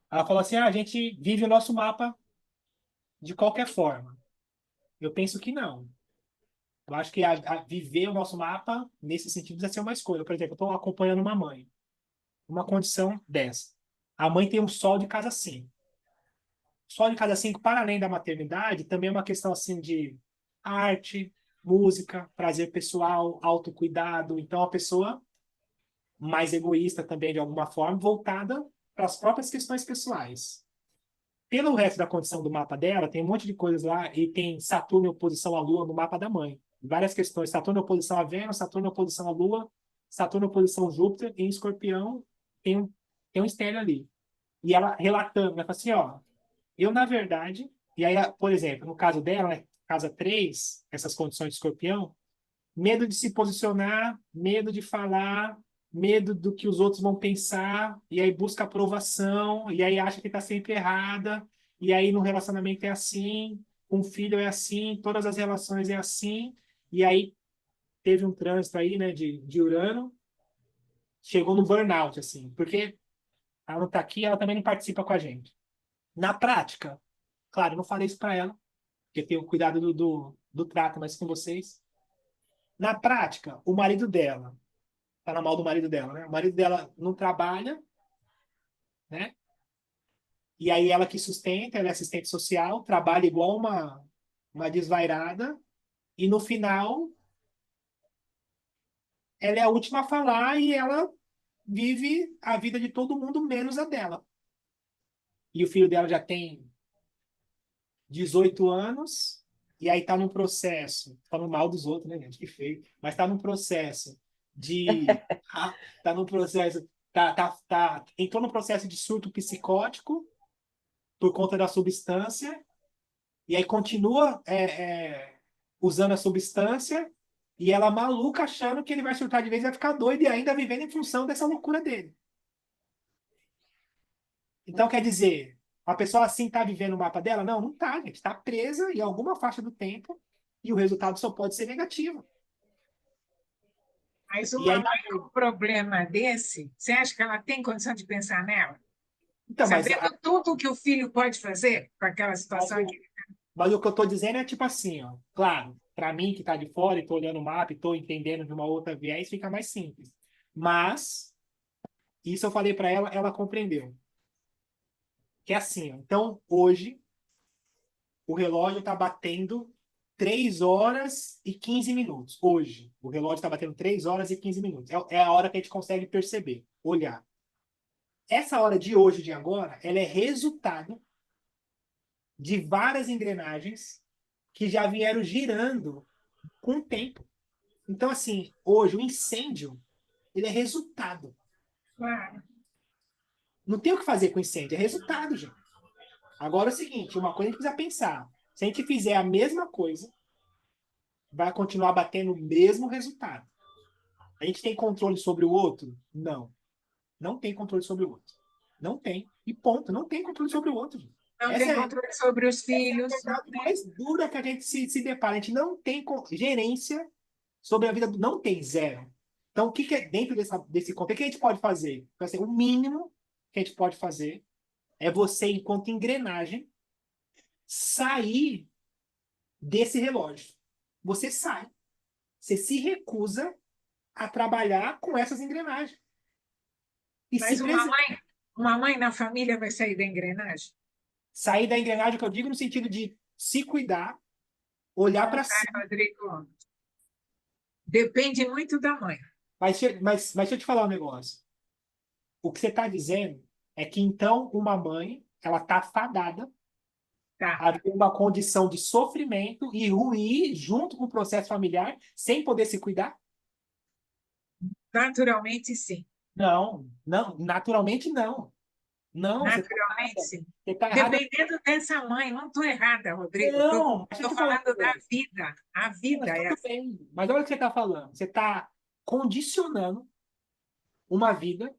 Ela falou assim, ah, a gente vive o nosso mapa de qualquer forma. Eu penso que não. Eu acho que a viver o nosso mapa, nesse sentido, precisa ser uma escolha. Por exemplo, eu estou acompanhando uma mãe, uma condição dessa. A mãe tem um sol de casa 5. Sol de casa 5, para além da maternidade, também é uma questão assim de arte, música, prazer pessoal, autocuidado. Então, a pessoa mais egoísta também, de alguma forma, voltada para as próprias questões pessoais. Pelo resto da condição do mapa dela, tem um monte de coisas lá, e tem Saturno em oposição à Lua no mapa da mãe. Várias questões. Saturno em oposição a Vênus, Saturno em oposição à Lua, Saturno em oposição a Júpiter, e em Escorpião tem um estélio ali. E ela relatando, ela fala assim, ó, eu, na verdade, e aí, por exemplo, no caso dela, né, casa 3 essas condições de Escorpião, medo de se posicionar, medo de falar, medo do que os outros vão pensar, e aí busca aprovação, e aí acha que está sempre errada, e aí no relacionamento é assim, com o filho é assim, todas as relações é assim, e aí teve um trânsito aí, né, de Urano, chegou no burnout, assim, porque ela não está aqui, ela também não participa com a gente. Na prática, claro, eu não falei isso para ela, porque eu tenho cuidado do trato, mas com vocês. Na prática, o marido dela tá na mal do marido dela, né? O marido dela não trabalha, né? E aí ela que sustenta, ela é assistente social, trabalha igual uma desvairada, e no final ela é a última a falar e ela vive a vida de todo mundo menos a dela. E o filho dela já tem 18 anos, e aí tá num processo, falando mal dos outros, né, gente? Que feio, mas tá num processo de. Tá num processo. Entrou num processo de surto psicótico por conta da substância, e aí continua usando a substância, E ela maluca achando que ele vai surtar de vez e vai ficar doido e ainda vivendo em função dessa loucura dele. Então, quer dizer, a pessoa assim está vivendo o mapa dela? Não, não está, gente. Está presa em alguma faixa do tempo e o resultado só pode ser negativo. Mas E uma aí, mãe com um problema desse, você acha que ela tem condição de pensar nela? então, Sabendo tudo o que o filho pode fazer com aquela situação mas, aqui. mas o que eu estou dizendo é tipo assim, ó. Claro, para mim que está de fora e estou olhando o mapa e estou entendendo de uma outra viés, fica mais simples. Mas isso eu falei para ela, ela compreendeu. Que é assim, ó. Então, hoje, o relógio está batendo 3 horas e 15 minutos. Hoje, o relógio está batendo 3 horas e 15 minutos. É a hora que a gente consegue perceber, olhar. Essa hora de hoje, de agora, ela é resultado de várias engrenagens que já vieram girando com o tempo. Então, assim, hoje, o incêndio, ele é resultado. Claro. Não tem o que fazer com incêndio, é resultado, gente. Agora é o seguinte, uma coisa a gente precisa pensar. Se a gente fizer a mesma coisa, vai continuar batendo o mesmo resultado. A gente tem controle sobre o outro? Não. Não tem controle sobre o outro. Não tem. E ponto. Não tem controle sobre o outro, gente. Não Essa tem é controle sobre os a filhos. verdade mais dura que a gente se depara. A gente não tem gerência sobre a vida. Não tem, zero. Então, o que, que é dentro desse contexto? O que a gente pode fazer? Então, assim, o mínimo que a gente pode fazer é você, enquanto engrenagem, sair desse relógio. Você sai. Você se recusa a trabalhar com essas engrenagens. E Mas se precisar uma mãe na família vai sair da engrenagem? sair da engrenagem, que eu digo no sentido de se cuidar, olhar Não para vai, si. Rodrigo. Depende muito da mãe. Mas deixa eu te falar um negócio. O que você está dizendo é que então uma mãe ela está fadada Tá. a ter uma condição de sofrimento e ruir junto com o processo familiar sem poder se cuidar? Naturalmente, sim. Não, não, naturalmente não. Não, você está Naturalmente, errada. sim. Você está errada. Dependendo dessa mãe, não estou errada, Rodrigo. Não, deixa eu Estou te falar falando uma da coisa. vida. A Não, mas vida é tudo assim. bem. Mas olha o que você está falando. Você está condicionando uma vida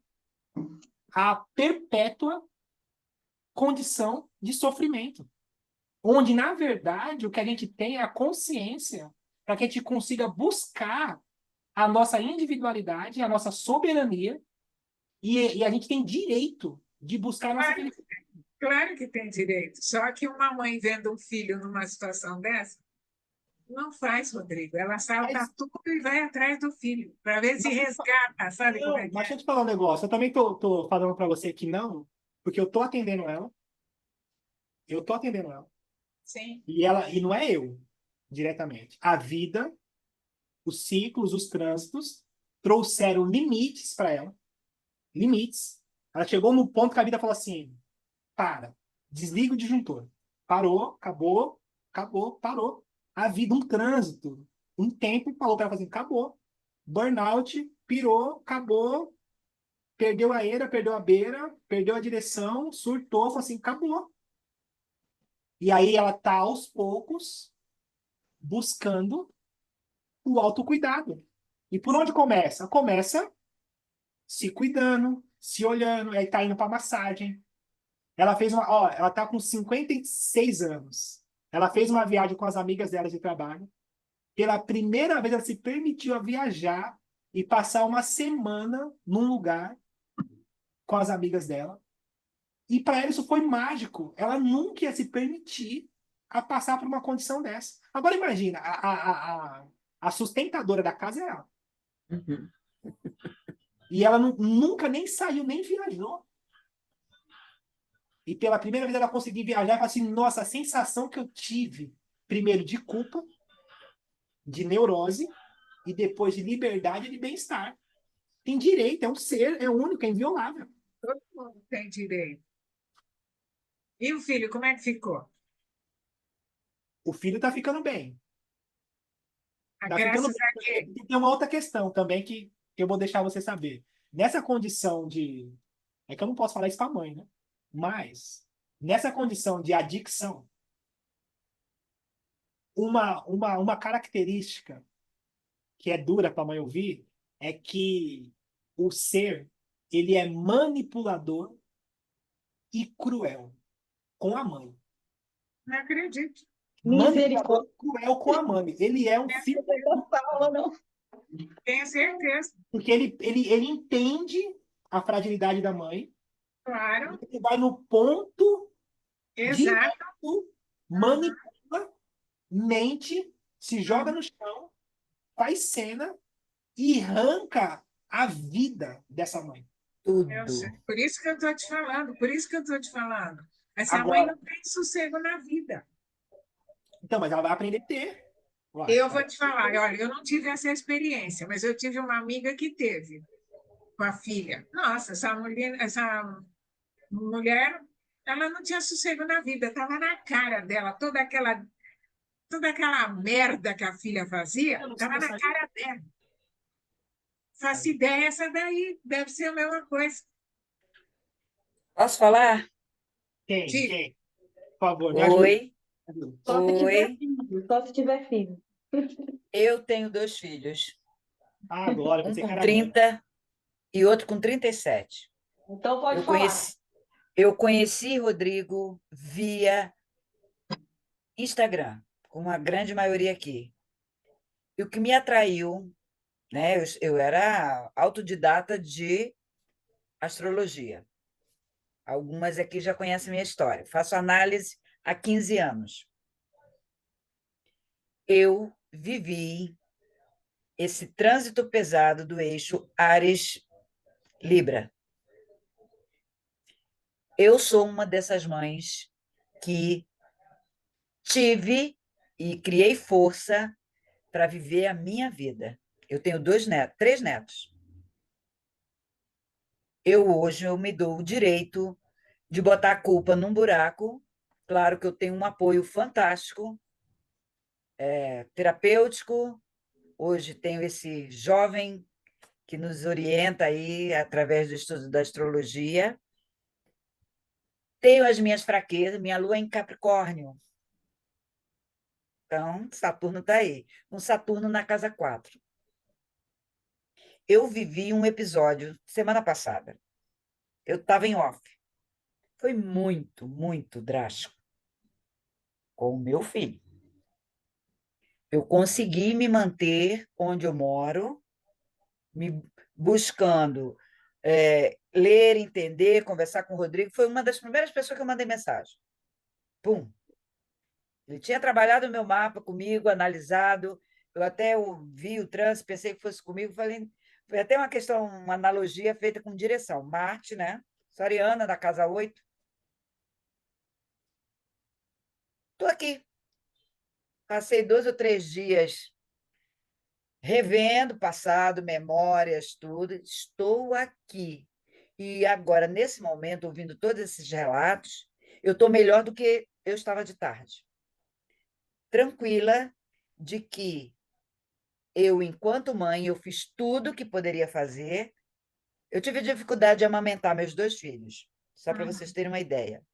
à perpétua condição de sofrimento, onde, na verdade, o que a gente tem é a consciência para que a gente consiga buscar a nossa individualidade, a nossa soberania, e a gente tem direito de buscar a nossa Claro, felicidade. claro que tem direito. Só que uma mãe vendo um filho numa situação dessa, não faz, Rodrigo. Ela salta Mas, tudo e vai atrás do filho, para ver se mas, resgata. Sabe como não, é mas que deixa é? eu te falar um negócio. Eu também tô falando para você que não, porque eu tô atendendo ela, eu tô atendendo ela, Sim. e não é eu diretamente. A vida, os ciclos, os trânsitos trouxeram limites para ela, limites. Ela chegou no ponto que a vida falou assim: para, desliga o disjuntor. Parou, acabou, acabou, parou. A vida, um trânsito, um tempo falou para ela assim: acabou. Burnout, pirou, acabou, perdeu a eira, perdeu a beira, perdeu a direção, surtou, falou assim: acabou. E aí ela tá aos poucos buscando o autocuidado. E por onde começa? Começa se cuidando, se olhando, aí tá indo para massagem. Ela fez uma, ó, ela tá com 56 anos. Ela fez uma viagem com as amigas dela de trabalho. Pela primeira vez ela se permitiu a viajar e passar uma semana num lugar com as amigas dela. E para ela isso foi mágico. Ela nunca ia se permitir a passar por uma condição dessa. Agora imagina, a sustentadora da casa é ela. E ela nunca nem saiu, nem viajou. E pela primeira vez ela conseguiu viajar e falar assim, nossa, a sensação que eu tive, primeiro de culpa, de neurose, e depois de liberdade e de bem-estar. Tem direito, é um ser, é único, é inviolável. Todo mundo tem direito. E o filho, como é que ficou? O filho tá ficando bem. Tá ficando Graças bem. a quê? E tem uma outra questão também que eu vou deixar você saber. Nessa condição de. É que eu não posso falar isso pra mãe, né? Mas, nessa condição de adicção, uma característica que é dura para a mãe ouvir, é que o ser, ele é manipulador e cruel com a mãe. Não acredito. Manipulador Misericórdia. e cruel com a mãe. Ele é um filho Não fala, não. Tenho certeza. porque ele entende a fragilidade da mãe, Claro, ele vai no ponto exato. direto, manipula, mente, se joga no chão, faz cena e arranca a vida dessa mãe. Eu sei. Tudo. Por isso que eu estou te falando, por isso que eu estou te falando. Essa mãe Agora, não tem sossego na vida. então, mas ela vai aprender a ter. Vai, Eu vai. vou te falar, olha, eu não tive essa experiência, mas eu tive uma amiga que teve com a filha. Nossa, essa mulher, ela não tinha sossego na vida, estava na cara dela, toda aquela merda que a filha fazia, Eu não sei estava na pensar cara dela. Faço ideia, essa daí deve ser a mesma coisa. Posso falar? quem, Diga, quem? Por favor, me ajuda. Oi, Só se tiver oi. filho, só se tiver filho. Eu tenho 2 filhos, Ah, Glória, um pensei que com era mãe. 30 e outro com 37. Então pode Eu falar. conheci Rodrigo via Instagram, como a grande maioria aqui. E o que me atraiu, né? Eu era autodidata de astrologia. Algumas aqui já conhecem minha história. Faço análise há 15 anos. Eu vivi esse trânsito pesado do eixo Áries-Libra. Eu sou uma dessas mães que tive e criei força para viver a minha vida. Eu tenho 3 netos. Hoje eu me dou o direito de botar a culpa num buraco. Claro que eu tenho um apoio fantástico, terapêutico. Hoje tenho esse jovem que nos orienta aí através do estudo da astrologia. Tenho as minhas fraquezas, minha lua é em Capricórnio. Então, Saturno está aí. Um Saturno na casa 4. Eu vivi um episódio semana passada. Eu estava em off. Foi muito, muito drástico com o meu filho. Eu consegui me manter onde eu moro, me buscando ler, entender, conversar com o Rodrigo. Foi uma das primeiras pessoas que eu mandei mensagem. Pum! Ele tinha trabalhado o meu mapa comigo, analisado. Eu até vi o trânsito, pensei que fosse comigo. Falei, foi até uma questão, uma analogia feita com direção. Marte, né? Soriana, da casa 8. Estou aqui. Passei 2 ou 3 dias revendo passado, memórias, tudo. Estou aqui. E agora, nesse momento, ouvindo todos esses relatos, eu estou melhor do que eu estava de tarde. Tranquila de que eu, enquanto mãe, eu fiz tudo o que poderia fazer. Eu tive dificuldade de amamentar meus 2 filhos, só para vocês terem uma ideia.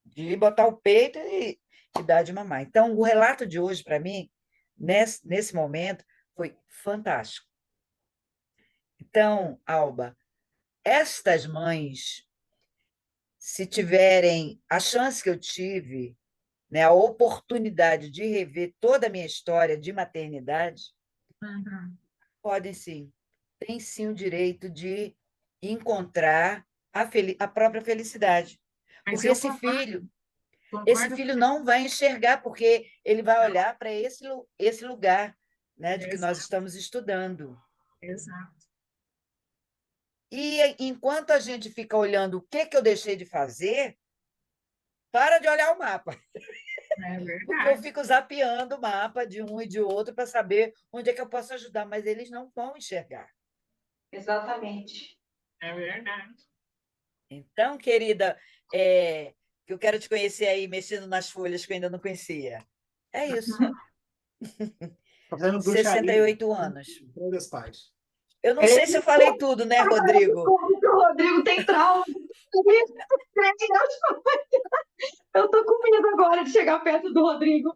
De botar o peito e dar de mamar. Então, o relato de hoje, para mim, nesse momento, foi fantástico. Então, Alba, estas mães, se tiverem a chance que eu tive, né, a oportunidade de rever toda a minha história de maternidade, podem sim, têm sim o direito de encontrar a própria felicidade. mas Porque eu esse concordo. filho não vai enxergar, porque ele vai olhar para esse lugar, né, de que nós Exato, estamos estudando. exato. E enquanto a gente fica olhando o que eu deixei de fazer, para de olhar o mapa, É porque eu verdade, fico zapeando o mapa de um e de outro para saber onde é que eu posso ajudar, mas eles não vão enxergar. Exatamente. é verdade. Então, querida, que eu quero te conhecer aí, mexendo nas folhas que eu ainda não conhecia. É isso. Tá fazendo bruxaria. 68 anos. Todas as partes. Eu não sei se eu falei tudo, né, Rodrigo? O Rodrigo tem trauma. Eu tô com medo agora de chegar perto do Rodrigo.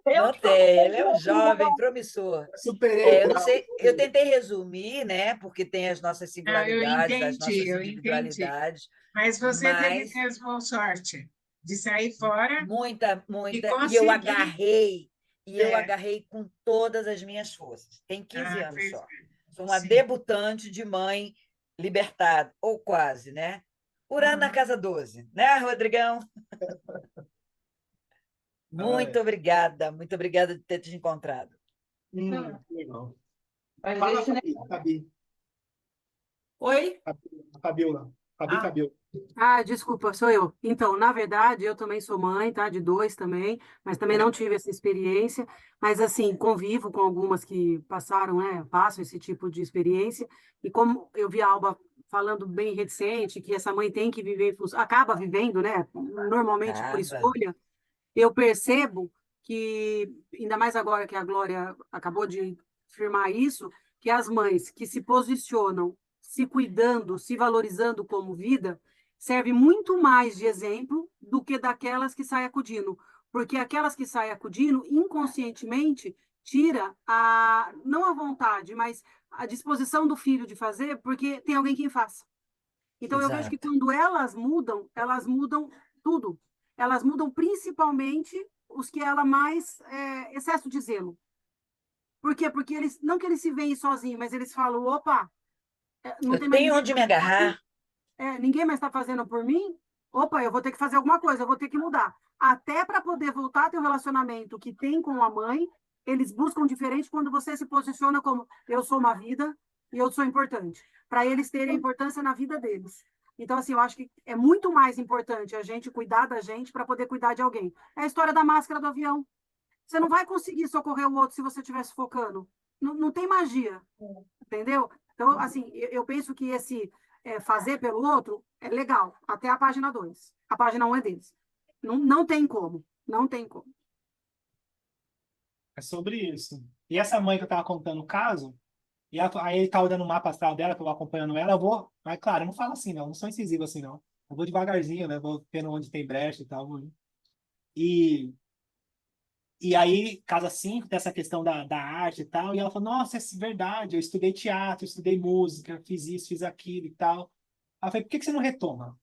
Não tem, ele é um jovem promissor. Superei o Eu não trauma. sei, eu tentei resumir, né? Porque tem as nossas Não, eu singularidades, as nossas entendi, eu entendi. individualidades, Mas você teve mas mesmo sorte de sair fora muita, e muita, conseguir. e eu É, agarrei com todas as minhas forças. Tem 15 anos fez, só. Sou uma sim. debutante de mãe libertada, ou quase, né? Urano na casa 12, né, Rodrigão? Ai, Muito obrigada de ter te encontrado. legal. Mas Fala, esse, né? Fabi. Oi? Fabiola. Fabi Ah, Fabiola. Desculpa, sou eu. Então, na verdade, eu também sou mãe, tá? De dois também, mas também não tive essa experiência. Mas, assim, convivo com algumas que passaram, né? Passam esse tipo de experiência. E como eu vi a Alba falando bem reticente, que essa mãe tem que viver, acaba vivendo, né? Normalmente por Acaba. escolha, eu percebo que, ainda mais agora que a Glória acabou de afirmar isso, que as mães que se posicionam se cuidando, se valorizando como vida, serve muito mais de exemplo do que daquelas que saem acudindo. Porque aquelas que saem acudindo, inconscientemente, tira não a vontade, mas a disposição do filho de fazer, porque tem alguém que faça. Então, eu vejo que Exato. quando elas mudam tudo. Elas mudam principalmente os que ela mais excesso de zelo. Por quê? Porque eles, não que eles se veem sozinhos, mas eles falam, opa, não Eu tem mais tenho ninguém onde me agarrar. ninguém mais está fazendo por mim, opa, eu vou ter que fazer alguma coisa, eu vou ter que mudar. Até para poder voltar a ter um relacionamento que tem com a mãe, eles buscam diferente quando você se posiciona como eu sou uma vida e eu sou importante, para eles terem importância na vida deles. Então, assim, eu acho que é muito mais importante a gente cuidar da gente para poder cuidar de alguém. É a história da máscara do avião. Você não vai conseguir socorrer o outro se você estiver sufocando. Não, não tem magia, entendeu? Então, assim, eu penso que esse fazer pelo outro é legal, até a página 2. A página 1 é deles. Não, não tem como, não tem como. É sobre isso. E essa mãe que eu tava contando o caso, aí ele tava dando o mapa astral dela, que eu vou acompanhando ela, eu vou. Mas claro, eu não falo assim, não sou incisivo assim, não. Eu vou devagarzinho, né? Vou vendo onde tem brecha e tal. E, e aí, casa 5, tem essa questão da arte e tal. E ela falou: Nossa, é verdade, eu estudei teatro, eu estudei música, fiz isso, fiz aquilo e tal. Ela falou: Por que você não retoma?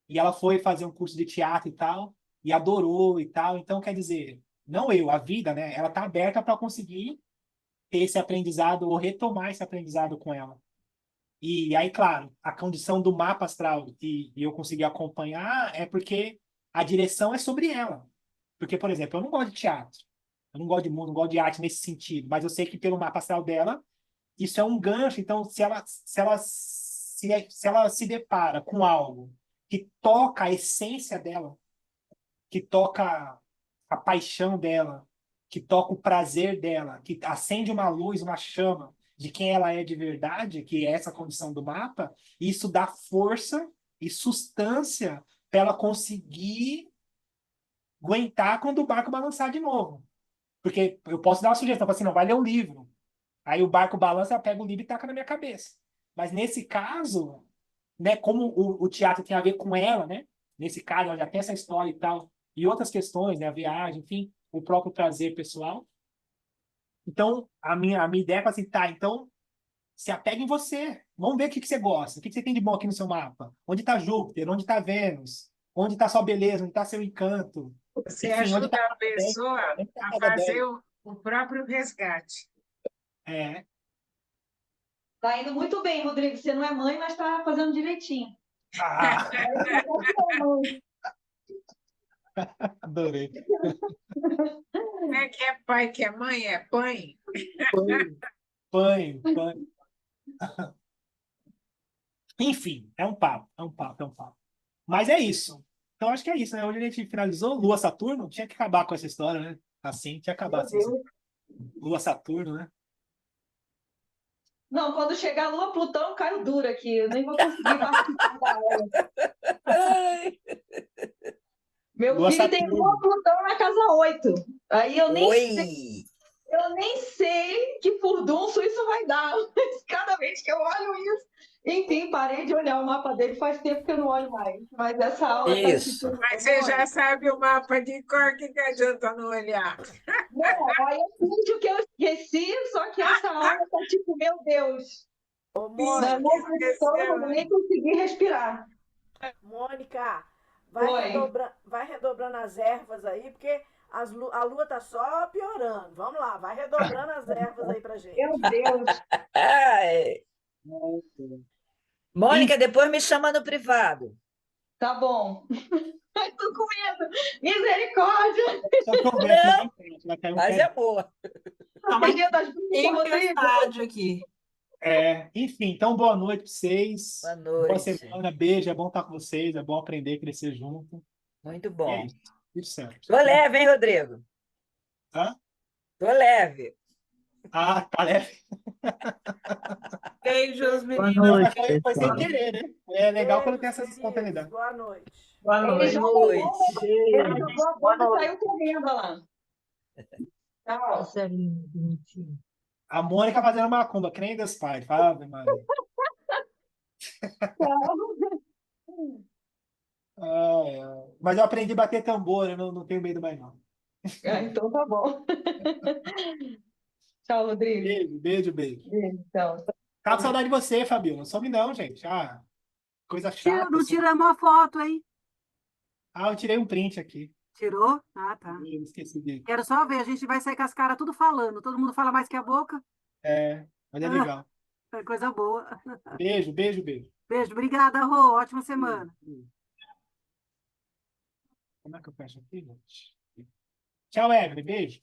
E ela foi fazer um curso de teatro e tal, e adorou e tal. Então, quer dizer, não eu, a vida, né? Ela tá aberta para conseguir ter esse aprendizado ou retomar esse aprendizado com ela. E aí, claro, a condição do mapa astral e eu conseguir acompanhar é porque a direção é sobre ela. Porque, por exemplo, eu não gosto de teatro, eu não gosto de mundo, não gosto de arte nesse sentido, mas eu sei que pelo mapa astral dela, isso é um gancho. Então, se ela se depara com algo que toca a essência dela, que toca a paixão dela, que toca o prazer dela, que acende uma luz, uma chama de quem ela é de verdade, que é essa condição do mapa, isso dá força e substância para ela conseguir aguentar quando o barco balançar de novo. Porque eu posso dar uma sugestão, assim, não, vai ler um livro. Aí o barco balança, ela pega o livro e taca na minha cabeça. Mas nesse caso, né, como o teatro tem a ver com ela, né? Nesse caso, ela já tem essa história e tal, e outras questões, né, a viagem, enfim, o próprio prazer pessoal. Então, a minha ideia é assim, tá, então se apega em você. Vamos ver o que você gosta, o que você tem de bom aqui no seu mapa. Onde está Júpiter? Onde está Vênus? Onde está sua beleza? Onde está seu encanto? Você Enfim, onde está ajuda a a casa 10? pessoa Onde está a a casa fazer 10? o próprio resgate. É, Tá indo muito bem, Rodrigo. Você não é mãe, mas tá fazendo direitinho. ah, adorei. Não é que é pai, que é mãe, é pai. Põe, põe. Enfim, é um papo, é um papo, é um papo. Mas é isso. Então acho que é isso, né? Hoje a gente finalizou Lua Saturno, tinha que acabar com essa história, né? Assim, tinha que acabar Meu assim. Deus. Lua Saturno, né? Não, quando chegar a Lua, Plutão, eu caio duro aqui. Eu nem vou conseguir participar da aula. Ai, Meu Lua filho tem Lua, Saturno. Plutão na casa 8. Aí oi! eu nem sei que furdunço isso vai dar. Mas cada vez que eu olho isso, enfim, parei de olhar o mapa dele, faz tempo que eu não olho mais. Mas essa aula tá Isso. Mas você já sabe o mapa de cor, que adianta não olhar? Não, aí eu finjo que eu esqueci, só que essa aula tá tipo, meu Deus. Ô, Na Mônica, minha posição, eu não vou nem conseguir respirar. Mônica, Oi. vai redobrando as ervas aí, porque a lua tá só piorando. Vamos lá, vai redobrando as ervas aí pra gente. Meu Deus. Ai. Mônica, depois me chama no privado. Tá bom. Ai, tô com medo. Misericórdia. Então, conversa, vem cá, vai cair um Faz pé. amor. Toma Beijinho das duas, Rodrigo. tempestade aqui. Enfim, então boa noite para vocês. Boa Boa noite. semana, beijo, é bom estar com vocês, é bom aprender, crescer junto. Muito E é bom. isso, tudo certo. Tô leve, hein, Rodrigo? Hã? Tô leve. Ah, tá leve. Beijos, Boa meninas. Não, noite, mas foi sem pessoal. querer, né? É legal quando tem Beijos, essas queridos. espontaneidades. Boa noite. Ele Boa já noite. ele jogou a bomba e saiu correndo lá. Tchau. Marcelinho, bonitinho. A Mônica fazendo macumba, que nem das pais. Ave Maria. Mas eu aprendi a bater tambor, eu não tenho medo mais, não. Então tá bom. Tchau, Rodrigo. Beijo, beijo, beijo. Beijo, tchau. Tava com saudade de você, Fabio. Não some não, gente. Coisa chata. Não assim. tiramos a foto, hein? Eu tirei um print aqui. Tirou? Ah, tá. Eu esqueci de. Quero só ver, a gente vai sair com as caras tudo falando. Todo mundo fala mais que a boca. Mas é legal. É coisa boa. Beijo, beijo, beijo. Beijo, obrigada, Rô. Ótima semana. Como é que eu fecho aqui, gente? Tchau, Evelyn. Beijo.